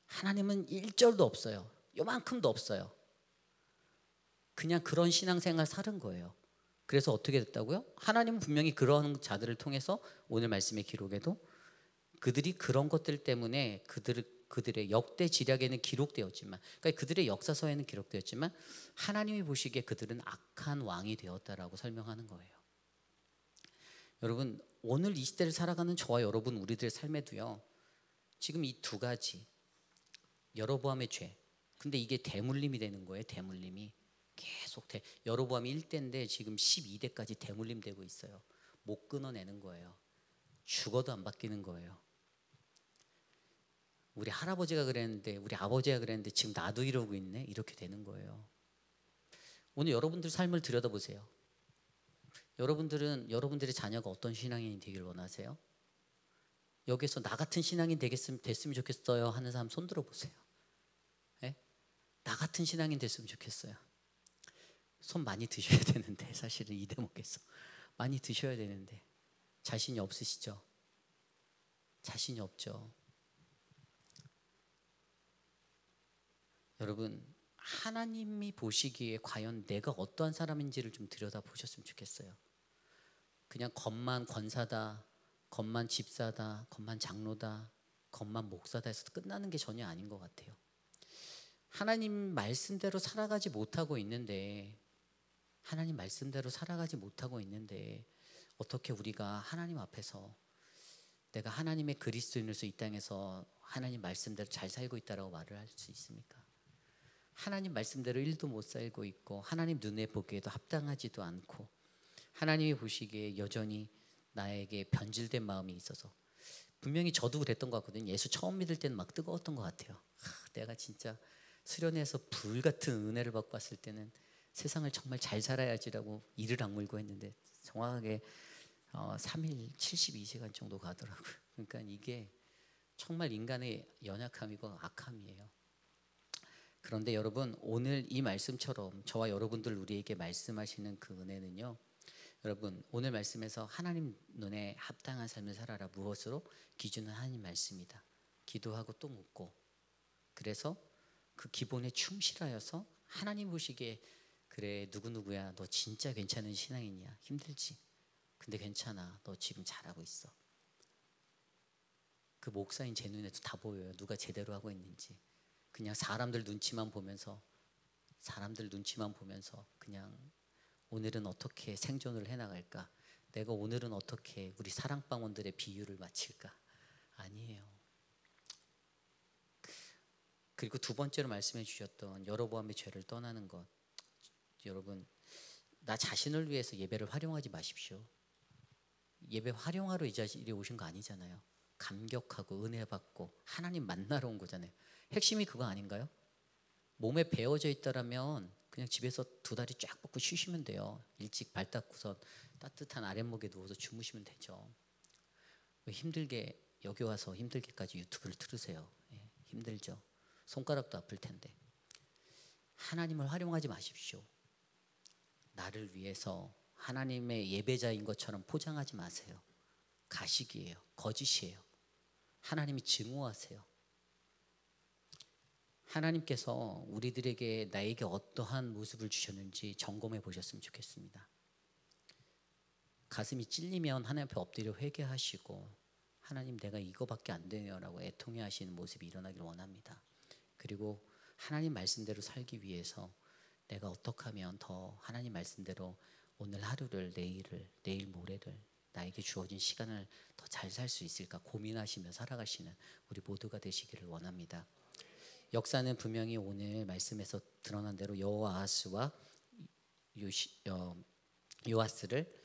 하나님은 1절도 없어요. 요만큼도 없어요. 그냥 그런 신앙생활 사는 거예요. 그래서 어떻게 됐다고요? 하나님은 분명히 그런 자들을 통해서 오늘 말씀의 기록에도 그들이 그런 것들 때문에 그들의 역대 지략에는 기록되었지만, 그러니까 그들의 역사서에는 기록되었지만 하나님이 보시기에 그들은 악한 왕이 되었다라고 설명하는 거예요. 여러분, 오늘 이 시대를 살아가는 저와 여러분, 우리들의 삶에도요, 지금 이 두 가지, 여로보암의 죄, 근데 이게 대물림이 되는 거예요. 대물림이 계속 여로보암이 1대인데 지금 12대까지 대물림되고 있어요. 못 끊어내는 거예요. 죽어도 안 바뀌는 거예요. 우리 할아버지가 그랬는데, 우리 아버지가 그랬는데 지금 나도 이러고 있네, 이렇게 되는 거예요. 오늘 여러분들 삶을 들여다보세요. 여러분들의 자녀가 어떤 신앙인이 되길 원하세요? 여기서 나 같은 신앙인 됐으면 좋겠어요 하는 사람 손 들어보세요. 네? 나 같은 신앙인 됐으면 좋겠어요. 손 많이 드셔야 되는데, 사실은 이 대목에서 많이 드셔야 되는데 자신이 없으시죠? 자신이 없죠. 여러분, 하나님이 보시기에 과연 내가 어떠한 사람인지를 좀 들여다보셨으면 좋겠어요. 그냥 겉만 권사다, 겉만 집사다, 겉만 장로다, 겉만 목사다 해서 끝나는 게 전혀 아닌 것 같아요. 하나님 말씀대로 살아가지 못하고 있는데 하나님 말씀대로 살아가지 못하고 있는데 어떻게 우리가 하나님 앞에서 내가 하나님의 그리스도인으로서 이 땅에서 하나님 말씀대로 잘 살고 있다라고 말을 할 수 있습니까? 하나님 말씀대로 일도 못 살고 있고 하나님 눈에 보기에도 합당하지도 않고 하나님이 보시기에 여전히 나에게 변질된 마음이 있어서 분명히 저도 그랬던 것 같거든요. 예수 처음 믿을 때는 막 뜨거웠던 것 같아요. 내가 진짜 수련회에서 불같은 은혜를 받고 왔을 때는 세상을 정말 잘 살아야지라고 이를 악물고 했는데 정확하게 3일 72시간 정도 가더라고요. 그러니까 이게 정말 인간의 연약함이고 악함이에요. 그런데 여러분, 오늘 이 말씀처럼 저와 여러분들 우리에게 말씀하시는 그 은혜는요, 여러분 오늘 말씀에서 하나님 눈에 합당한 삶을 살아라. 무엇으로? 기준은 하나님 말씀이다. 기도하고 또 묻고, 그래서 그 기본에 충실하여서 하나님 보시기에 그래 누구누구야 너 진짜 괜찮은 신앙이냐? 힘들지? 근데 괜찮아. 너 지금 잘하고 있어. 그 목사인 제 눈에도 다 보여요. 누가 제대로 하고 있는지. 그냥 사람들 눈치만 보면서 그냥 오늘은 어떻게 생존을 해나갈까? 내가 오늘은 어떻게 우리 사랑방원들의 비유를 마칠까? 아니에요. 그리고 두 번째로 말씀해 주셨던 여로보암의 죄를 떠나는 것. 여러분, 나 자신을 위해서 예배를 활용하지 마십시오. 예배 활용하러 이 자리에 오신 거 아니잖아요. 감격하고 은혜 받고 하나님 만나러 온 거잖아요. 핵심이 그거 아닌가요? 몸에 배어져 있다라면 그냥 집에서 두 다리 쫙 뻗고 쉬시면 돼요. 일찍 발 닦고서 따뜻한 아랫목에 누워서 주무시면 되죠. 왜 힘들게 여기 와서 힘들게까지 유튜브를 틀으세요? 힘들죠. 손가락도 아플 텐데. 하나님을 활용하지 마십시오. 나를 위해서 하나님의 예배자인 것처럼 포장하지 마세요. 가식이에요. 거짓이에요. 하나님이 증오하세요. 하나님께서 우리들에게 나에게 어떠한 모습을 주셨는지 점검해 보셨으면 좋겠습니다. 가슴이 찔리면 하나님 앞에 엎드려 회개하시고 하나님 내가 이거밖에 안 되네요라고 애통해 하시는 모습이 일어나길 원합니다. 그리고 하나님 말씀대로 살기 위해서 내가 어떻게 하면 더 하나님 말씀대로 오늘 하루를 내일 모레를 나에게 주어진 시간을 더 잘 살 수 있을까 고민하시며 살아가시는 우리 모두가 되시기를 원합니다. 역사는 분명히 오늘 말씀에서 드러난 대로 여호아하스와 요아스를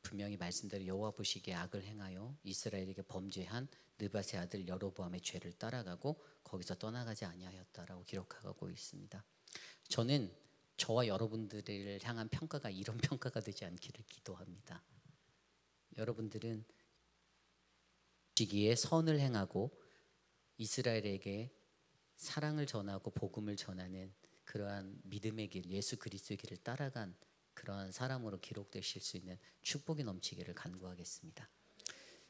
분명히 말씀대로 여호와 보시기에 악을 행하여 이스라엘에게 범죄한 느밧의 아들 여로보암의 죄를 따라가고 거기서 떠나가지 아니하였다라고 기록하고 있습니다. 저는 저와 여러분들을 향한 평가가 이런 평가가 되지 않기를 기도합니다. 여러분들은 시기에 선을 행하고 이스라엘에게 사랑을 전하고 복음을 전하는 그러한 믿음의 길, 예수 그리스도의 길을 따라간 그러한 사람으로 기록되실 수 있는 축복이 넘치기를 간구하겠습니다.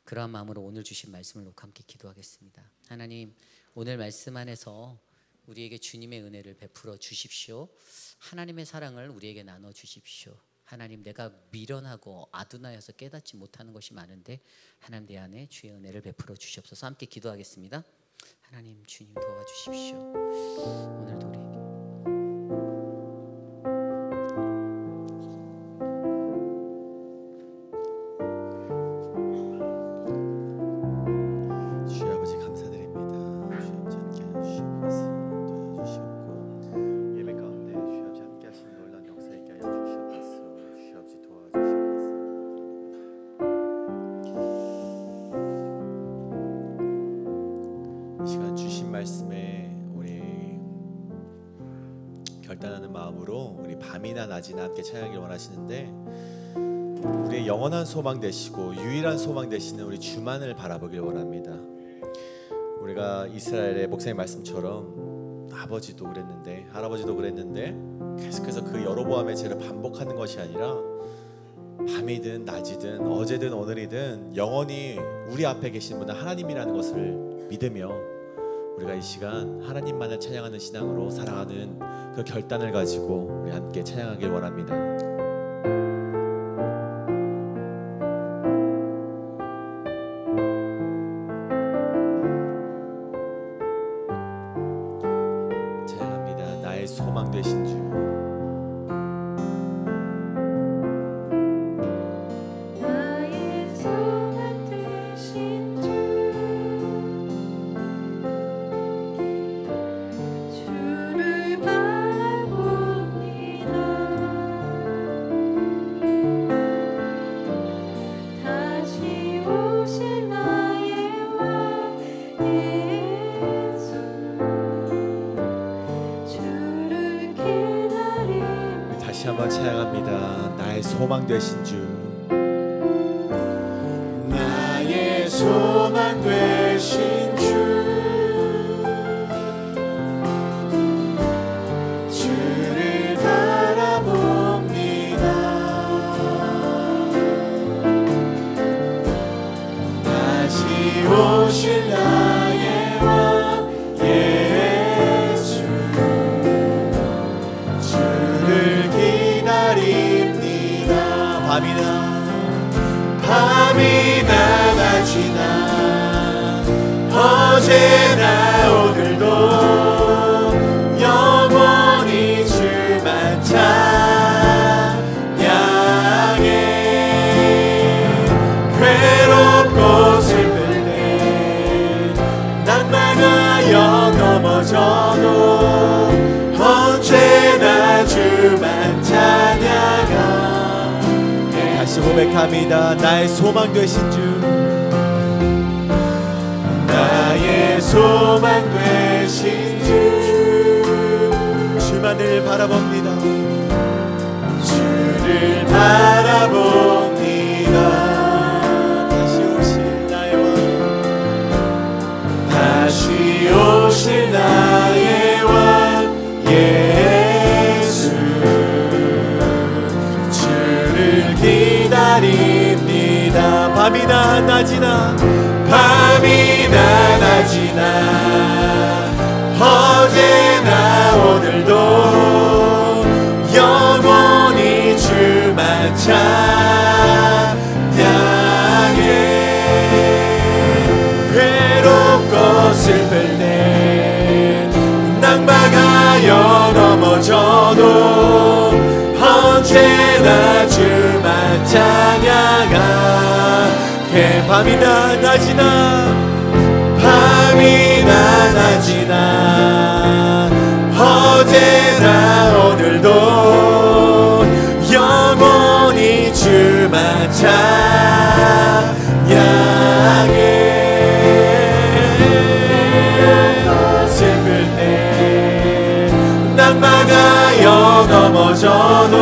그러한 마음으로 오늘 주신 말씀을 놓고 함께 기도하겠습니다. 하나님, 오늘 말씀 안에서 우리에게 주님의 은혜를 베풀어 주십시오. 하나님의 사랑을 우리에게 나눠 주십시오. 하나님, 내가 미련하고 아둔하여서 깨닫지 못하는 것이 많은데 하나님 내 안에 주의 은혜를 베풀어 주시옵소서. 함께 기도하겠습니다. 하나님, 주님 도와주십시오. 오늘도 우리에게 주여 아버지 감사드립니다. 주여 아버지 함께 하시옵소서. 도와주시옵고 예배 가운데 주여 아버지 함께 하시는 놀라운 역사 있게 하여 주시옵소서. 주여 아버지 도와주시옵소서. 이 시간 주신 말씀에 우리 결단하는 마음으로 우리 밤이나 낮이나 함께 찬양하길 원하시는데 우리의 영원한 소망 되시고 유일한 소망 되시는 우리 주만을 바라보길 원합니다. 우리가 이스라엘의 목사님 말씀처럼 아버지도 그랬는데 할아버지도 그랬는데 계속해서 그 여로보암의 죄를 반복하는 것이 아니라 밤이든 낮이든 어제든 오늘이든 영원히 우리 앞에 계신 분은 하나님이라는 것을 믿으며 우리가 이 시간 하나님만을 찬양하는 신앙으로 살아가는 그 결단을 가지고 우리 함께 찬양하길 원합니다. 다시 한번 찬양합니다. 나의 소망 되신 주, 나의 소망 되신 주, 주를 바라봅니다. 다시 오실 나의 왕 예수, 주를 기다립니다. 밤이나 낮이나 어제나 오늘도 영원히 주만 찬양해. 괴롭고 슬플 때 낙망하여 넘어져도 언제나 주만 찬양하. 다시 고백합니다. 나의 소망 되신 주, 나의 소망 되신 주, 주만을 바라봅니다. 주를 바라봅니다. 다시 오실 나의 왕, 다시 오실 나의 왕 예수, 주를 기다립니다. 밤이나 낮이나 어제나 오늘도 영원히 주만 찬양해. 괴롭고 슬플 때 낙망하여 넘어져도 언제나 주만 찬양하게. 밤이나 낮이나 어제나 오늘도 영원히 주만 찬양해. 슬플 때 낙망하여 넘어져도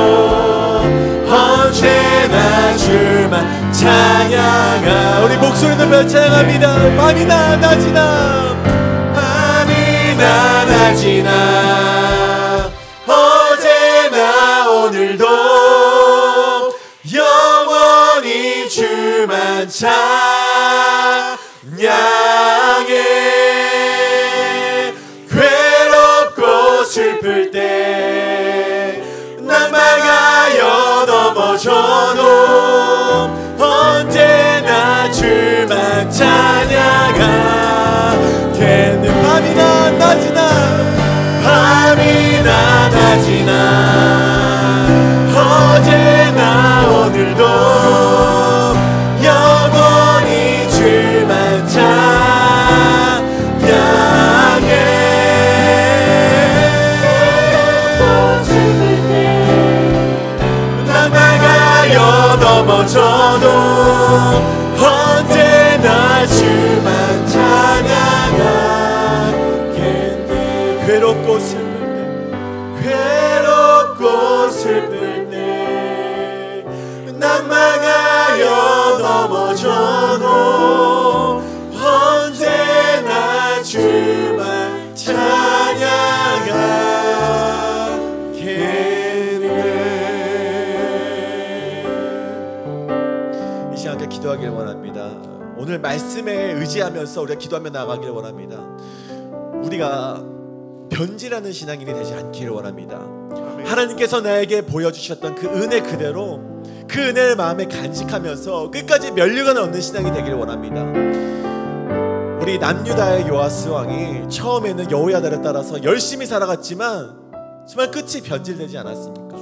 언제나 주만 찬양하. 우리 목소리 높여 찬양합니다. 밤이나 낮이나 어제나 오늘도 영원히 주만 찬양해. 괴롭고 슬플 때 낙망하여 넘어져도 언제나 주만 찬양하겠네. 밤이나 낮이나 어제나 오늘도 영원히 주만 찬양해. 낙망하여 넘어져도 언제나 주만 찬양하겠네. 괴롭고 슬플 때 낙망하여 넘어져도 언제나 주만 찬양하겠네. 이 시간에 기도하기를 원합니다. 오늘 말씀에 의지하면서 우리가 기도하며 나가기를 원합니다. 우리가 변질하는 신앙인이 되지 않기를 원합니다. 하나님께서 나에게 보여주셨던 그 은혜 그대로 그 은혜를 마음에 간직하면서 끝까지 면류관을 얻는 신앙이 되기를 원합니다. 우리 남유다의 요아스 왕이 처음에는 여호야다를 따라서 열심히 살아갔지만 하지만 끝이 변질되지 않았습니까?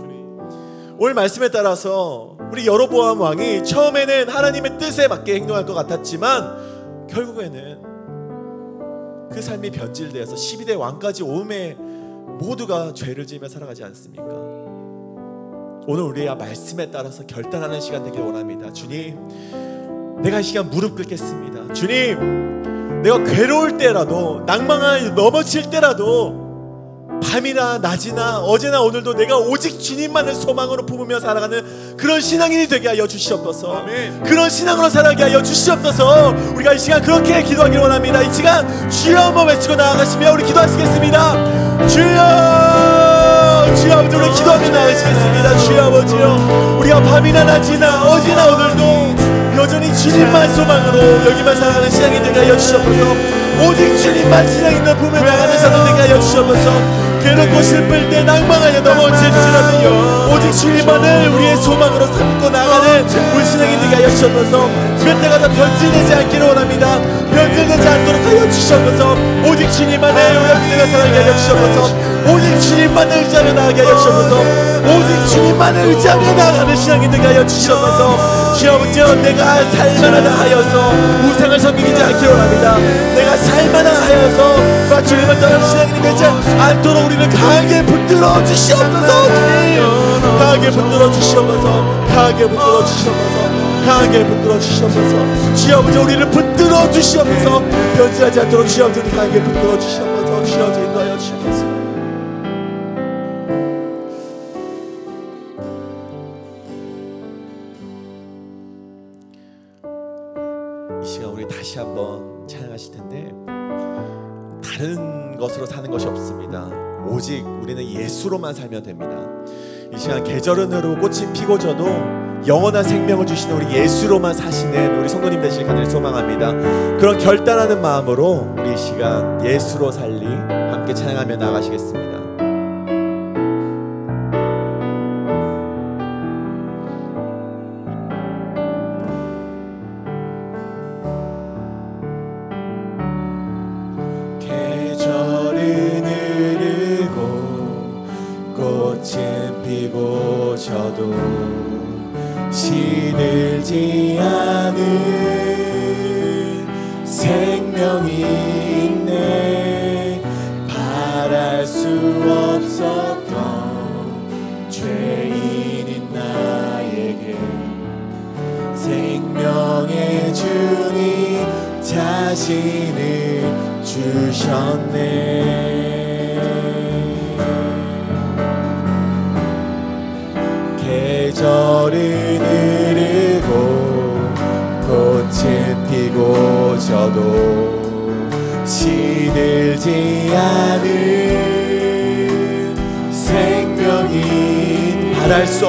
오늘 말씀에 따라서 우리 여로보암 왕이 처음에는 하나님의 뜻에 맞게 행동할 것 같았지만 결국에는 그 삶이 변질되어서 12대 왕까지 오음에 모두가 죄를 지으며 살아가지 않습니까? 오늘 우리의 말씀에 따라서 결단하는 시간 되길 원합니다. 주님, 내가 이 시간 무릎 꿇겠습니다. 주님, 내가 괴로울 때라도, 낭망을 넘어질 때라도, 밤이나 낮이나 어제나 오늘도 내가 오직 주님만을 소망으로 품으며 살아가는 그런 신앙인이 되게 하여 주시옵소서. 아멘. 그런 신앙으로 살아가게 하여 주시옵소서. 우리가 이 시간 그렇게 기도하기를 원합니다. 이 시간 주여 한번 외치고 나아가시며 우리 기도하시겠습니다. 주여, 주여 아버지, 우리 기도하며 나아가시겠습니다. 주여 아버지요, 우리가 밤이나 낮이나 어제나 오늘도 여전히 주님만 소망으로 여기만 살아가는 신앙이 되게 하여 주시옵소서. 오직 주님만 신앙인을 품에 나가는 사람 되게 하여 주시옵소서. 괴롭고 슬플 때 낭망하여 넘어질지라도 오직 주님만을 우리의 소망으로 삼고 나가는 우리 신앙이 되게 하여 주시옵소서. 몇 때가 다 변질되지 않기를 원합니다. 변질되지 않도록 하여 주시옵소서. 오직 주님만을 우리 내가 살아가게 하여 주시옵소서. 오직 주님만을 의지하며 나가게 하여 주시옵소서. 오직 주님만을 의지하며 나가는 신앙이 되게 하여 주시옵소서. 주여 아버지여, 내가 살만하다 하여서 우상을 섬기지 않기를 원합니다. 내가 살만하다 하여서 주님을 떠나는 신앙이 되지 않도록 우리를 강하게 붙들어 주시옵소서. 주님, 강하게 붙들어 주시옵소서. 강하게 붙들어 주시옵소서. 강하게 붙들어 주시옵소서. 주여 아버지, 우리를 붙들어 주시옵소서. 변질하지 않도록 주여 아버지, 강하게 붙들어 주시옵소서. 주여 아버지, 인도하여 주시옵소서. 이 시간 우리 다시 한번 찬양하실 텐데, 다른 것으로 사는 것이 없습니다. 오직 우리는 예수로만 살면 됩니다. 이 시간 계절은 흐르고 꽃이 피고 져도 영원한 생명을 주시는 우리 예수로만 사시는 우리 성도님 되시길 간절히 소망합니다. 그런 결단하는 마음으로 우리 이 시간 예수로 살리 함께 찬양하며 나가시겠습니다. 저도 시들지 않은 생명이 있네. 바랄 수 없었던 죄인인 나에게 생명의 주님 자신을 주셨네. 계절은 흐르고 꽃은 피고 져도 시들지 않은 생명이 바랄 수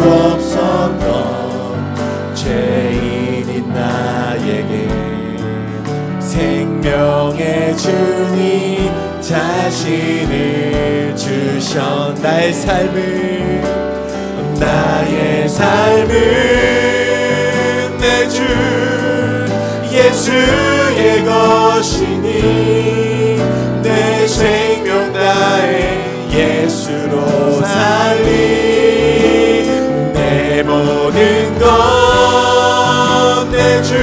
없었던 죄인인 나에게 생명의 주님 자신을 주셨. 나의 삶은 내 주 예수의 것이니 내 생명 다해 예수로 살리. 내 모든 것 내 주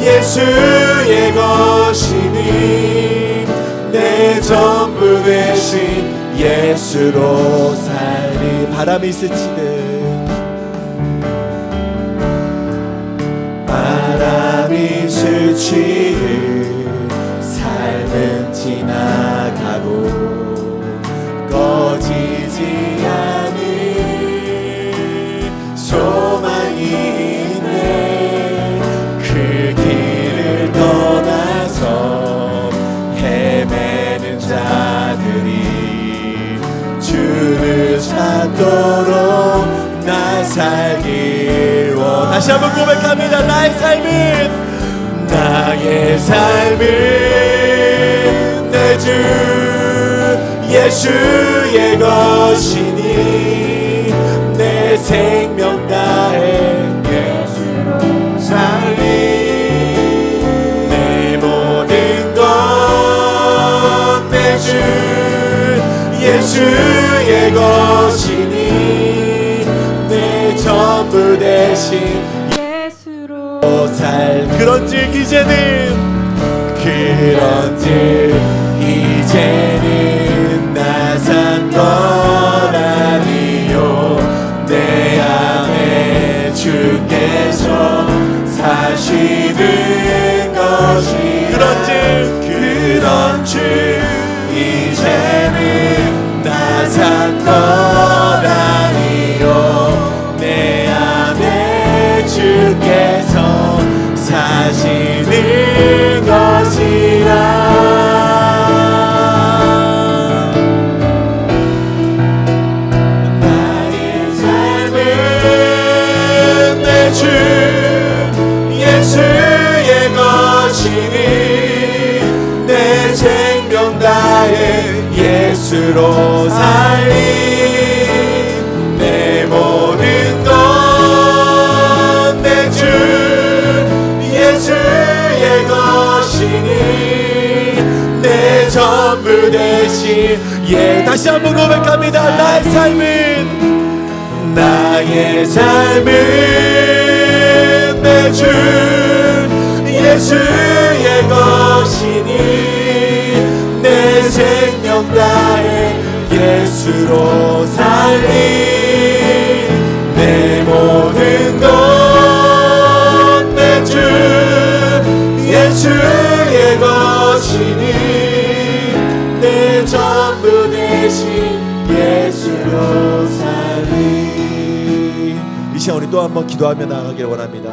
예수의 것이니 내 전부 되신 예수로 살리. 바람이 스치듯 삶은 지나가고 꺼지지 않은 소망이 있네. 그 길을 떠나서 헤매는 자들이 주를 찾도록 나 살길 원. 다시 한번 고백합니다. 나의 삶은 내 주 예수의 것이니 내 생명 다해 예수로 살리. 내 모든 것 내 주 예수의 것이니 내 전부 대신 예수로 살. 그런즉 이제는 나 산 것 아니요 내 안에 주께서 사시는 것이. 그런즉 이제는 나 산 것 아니요 내 안에 주께서 사시는 것이라. 나의 삶은 내 주 예수의 것이니 내 생명 다해 예수로 살리. 내 모든 것 내 주 예수의 것이니 내 전부 대신. 다시 한번 고백합니다. 나의 삶은 내 주 예수의 것이니 내 생명 다해 예수로 살리. 내 모든 것 내 주 예수의 것이니 내 전부 대신 예수로 살리. 이 시간 우리 또 한번 기도하며 나아가길 원합니다.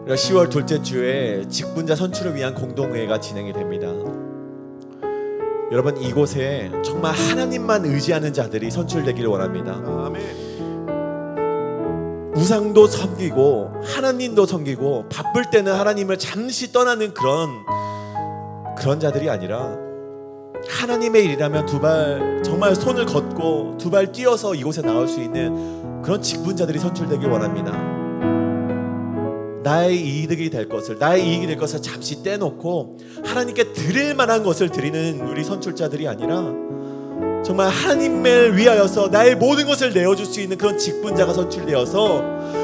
우리가 10월 둘째 주에 직분자 선출을 위한 공동회의가 진행이 됩니다. 여러분, 이곳에 정말 하나님만 의지하는 자들이 선출되기를 원합니다. 아멘. 우상도 섬기고 하나님도 섬기고 바쁠 때는 하나님을 잠시 떠나는 그런 자들이 아니라 하나님의 일이라면 정말 손을 걷고 두 발 뛰어서 이곳에 나올 수 있는 그런 직분자들이 선출되길 원합니다. 나의 이익이 될 것을 잠시 떼놓고 하나님께 드릴 만한 것을 드리는 우리 선출자들이 아니라 정말 하나님을 위하여서 나의 모든 것을 내어줄 수 있는 그런 직분자가 선출되어서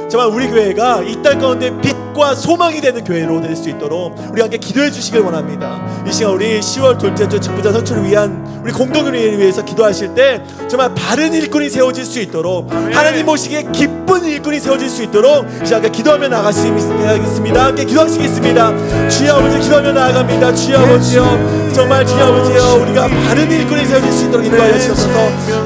정말 우리 교회가 이 땅 가운데 빛과 소망이 되는 교회로 될 수 있도록 우리 함께 기도해 주시길 원합니다. 이 시간 우리 10월 둘째 주 직분자 선출을 위한 우리 공동회를 위해서 기도하실 때 정말 바른 일꾼이 세워질 수 있도록, 하나님 보시기에 기쁜 일꾼이 세워질 수 있도록 이 시간 함께 기도하며 나가시겠습니다. 함께 기도하시겠습니다. 주여 아버지, 기도하며 나아갑니다. 주여 아버지요, 정말 주여 아버지요, 우리가 바른 일꾼이 세워질 수 있도록 인도하여 주셔서,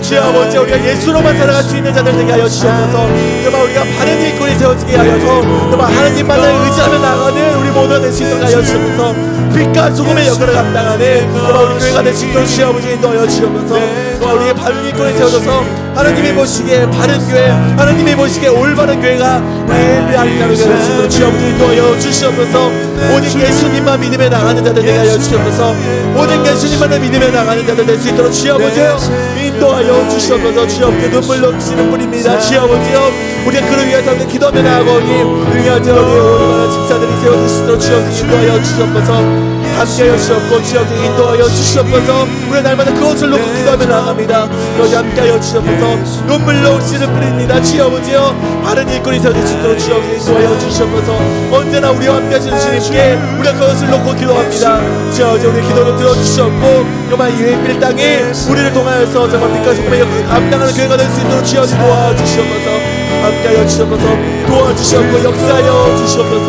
주여 아버지, 우리가 예수로만 살아갈 수 있는 자들 되게 하여 주셔서, 정말 우리가 바른 일꾼이 세워지게 하여서 정말 하나님만을 의지하며 나가는 우리 모두가 될 수 있도록 하여 주셔서, 빛과 소금의 역할을 감당하는 정말 우리 교회가 될 수 있도록 주여 아버지 인도하여 주셔서, 정말 우리의 바른 일꾼이 세워져서 하나님이 보시기에 바른 교회, 하나님이 보시기에 올바른 교회가 우리의 아름다운 교회가 될 수 있도록 주여 아버지 인도하여 주시옵소서. 오직 예수님만 믿음에 나가는 자들 되게 하여 주시옵소서. 오직 예수님만을 믿음에 나가는 자들 될 수 있도록 주여 아버지요 인도하여 주시옵소서. 주여 아버지 눈물로 주시는 분입니다. 주여 아버지요, 우리가 그를 위해서 기도하며 나아가오니 우리가 우리 집사들이 세워질 수 있도록 주여 인도하여 주시옵소서. 함께하여 주시옵고 주여 인도하여 주시옵소서. 우리가 날마다 그것을 놓고 기도하며 나아갑니다. 여기 함께하여 주시옵소서. 눈물로 오시는 분입니다. 주여 아버지요, 바른 일꾼이 세워질 수 있도록 주여 인도하여 주시옵소서. 언제나 우리와 함께하시는 주님께 우리가 그것을 놓고 기도합니다. 주여 아버지, 우리 기도를 들어주시옵고 정말 이 햇빛 땅에 우리를 통하여서 정말 빛과 소금의 역할을 감당하는 교회가 될 수 있도록 주여 도와주시옵소서. 함께하여 주시옵소서. 도와주시옵고 역사하여 주시옵소서.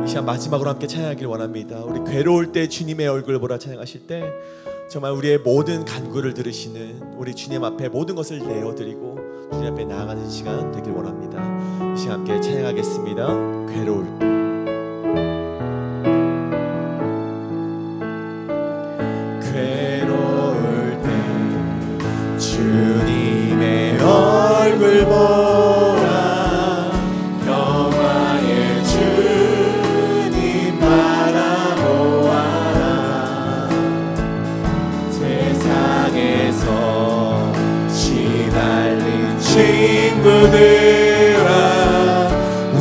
이 시간 마지막으로 함께 찬양하길 원합니다. 우리 괴로울 때 주님의 얼굴을 보라 찬양하실 때 정말 우리의 모든 간구를 들으시는 우리 주님 앞에 모든 것을 내어드리고 주님 앞에 나아가는 시간 되길 원합니다. 이 시간 함께 찬양하겠습니다. 괴로울 때, 괴로울 때 주님의 얼굴 보라, 평화의 주님 바라보아라. 세상에서 시달린 친구들아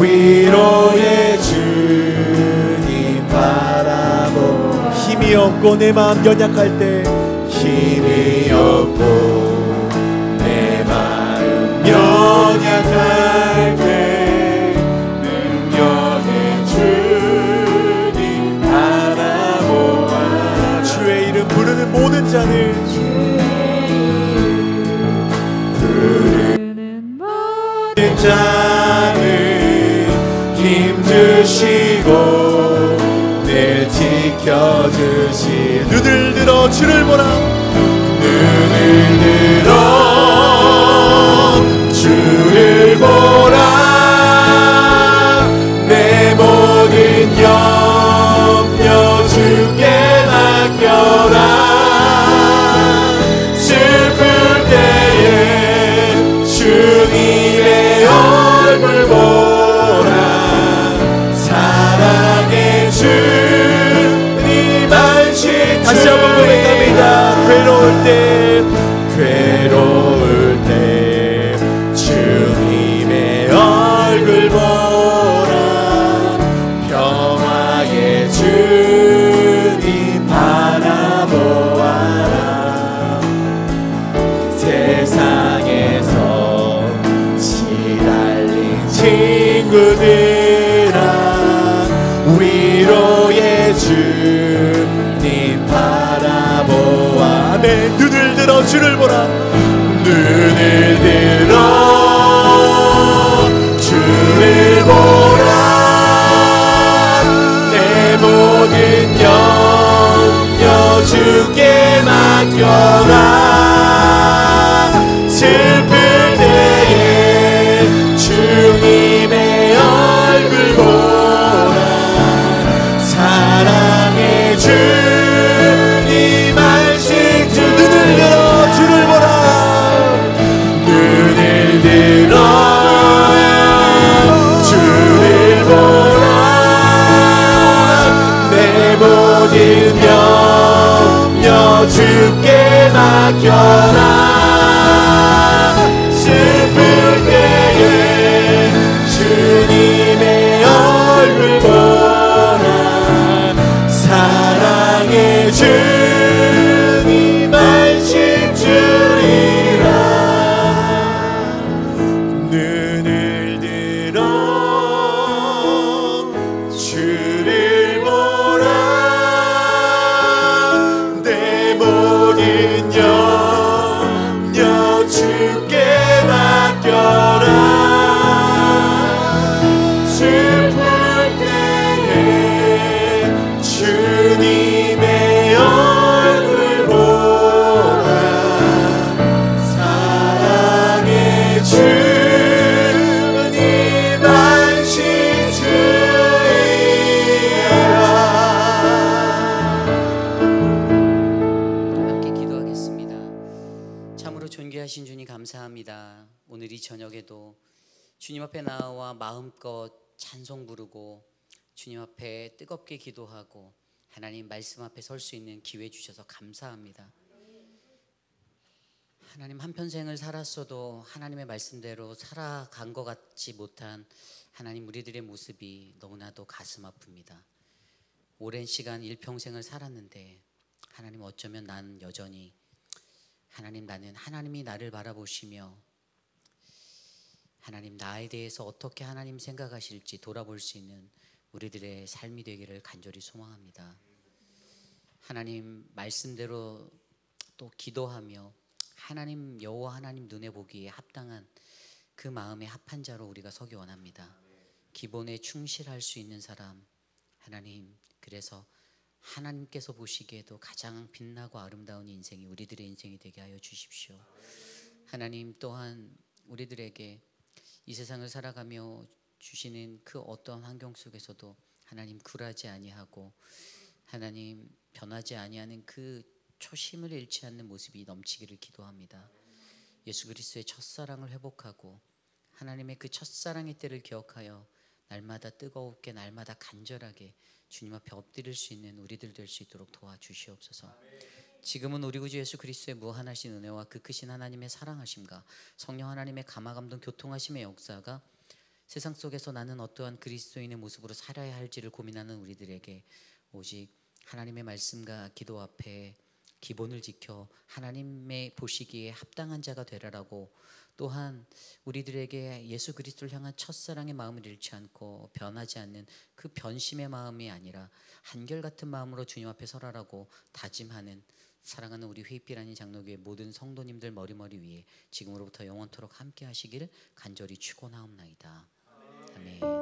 위로의 주님 바라보. 힘이 없고 내 마음 연약할 때, 힘이 없고 내 마음 연약할 때, 능력의 주님 바라보아. 주의 이름 부르는 모든 자들, 부르는 모든 자들 힘주시고 늘 지켜주시. 눈을 들어 주를 보라. 눈을 들어 주를 보라. 내 모든 염려 주께 맡겨라. 슬플 때에 주님의 얼굴 보라. 사랑의 주님 안식. 다시 한번 고백합니다. 괴로울 때 주님의 얼굴 보라. 평화의 주님 바라보아라. 세상에서 시달린 친구들아, 위로의 주님 바라보아. 아멘. 눈을 들어 주를 보라. 눈을 들어 주를 보라. 내 모든 염려 주께 맡겨라. 슬플 때에 주님의 얼굴 보라. 사랑의 주님 안식 주. 눈을 들어 주를 보라. 눈을 들어 주를 보라. 내 모든 염려 주께 맡겨라. 슬플 때에 주님의 얼굴 보라. 사랑의 주님 안식 주리라. 눈을 들어 주를 보라. 내 모든 염려 주께 맡겨라. 슬플 때에 주님의 얼굴 보라. 사랑의 주님 안식 주이라. 함께 기도하겠습니다. 참으로 존귀하신 주님 감사합니다. 오늘 이 저녁에도 주님 앞에 나와 마음껏 찬송 부르고 주님 앞에 뜨겁게 기도하고 하나님 말씀 앞에 설 수 있는 기회 주셔서 감사합니다. 하나님 한평생을 살았어도 하나님의 말씀대로 살아간 것 같지 못한 하나님 우리들의 모습이 너무나도 가슴 아픕니다. 오랜 시간 일평생을 살았는데 하나님 어쩌면 난 여전히 하나님 나는 하나님이 나를 바라보시며 하나님 나에 대해서 어떻게 하나님 생각하실지 돌아볼 수 있는 우리들의 삶이 되기를 간절히 소망합니다. 하나님 말씀대로 또 기도하며 하나님 여호와 하나님 눈에 보기에 합당한 그 마음에 합한 자로 우리가 서기 원합니다. 기본에 충실할 수 있는 사람 하나님, 그래서 하나님께서 보시기에도 가장 빛나고 아름다운 인생이 우리들의 인생이 되게 하여 주십시오. 하나님 또한 우리들에게 이 세상을 살아가며 주시는 그 어떤 환경 속에서도 하나님 굴하지 아니하고 하나님 변하지 아니하는 그 초심을 잃지 않는 모습이 넘치기를 기도합니다. 예수 그리스도의 첫사랑을 회복하고 하나님의 그 첫사랑의 때를 기억하여 날마다 뜨겁게 날마다 간절하게 주님 앞에 엎드릴 수 있는 우리들 될 수 있도록 도와주시옵소서. 지금은 우리 구주 예수 그리스도의 무한하신 은혜와 그 크신 하나님의 사랑하심과 성령 하나님의 감화 감동 교통하심의 역사가 세상 속에서 나는 어떠한 그리스도인의 모습으로 살아야 할지를 고민하는 우리들에게 오직 하나님의 말씀과 기도 앞에 기본을 지켜 하나님의 보시기에 합당한 자가 되라라고, 또한 우리들에게 예수 그리스도를 향한 첫사랑의 마음을 잃지 않고 변하지 않는 그 변심의 마음이 아니라 한결같은 마음으로 주님 앞에 서라라고 다짐하는 사랑하는 우리 회빛라는 장로교회 모든 성도님들 머리머리 위에 지금으로부터 영원토록 함께 하시기를 간절히 축원하옵나이다. 아멘.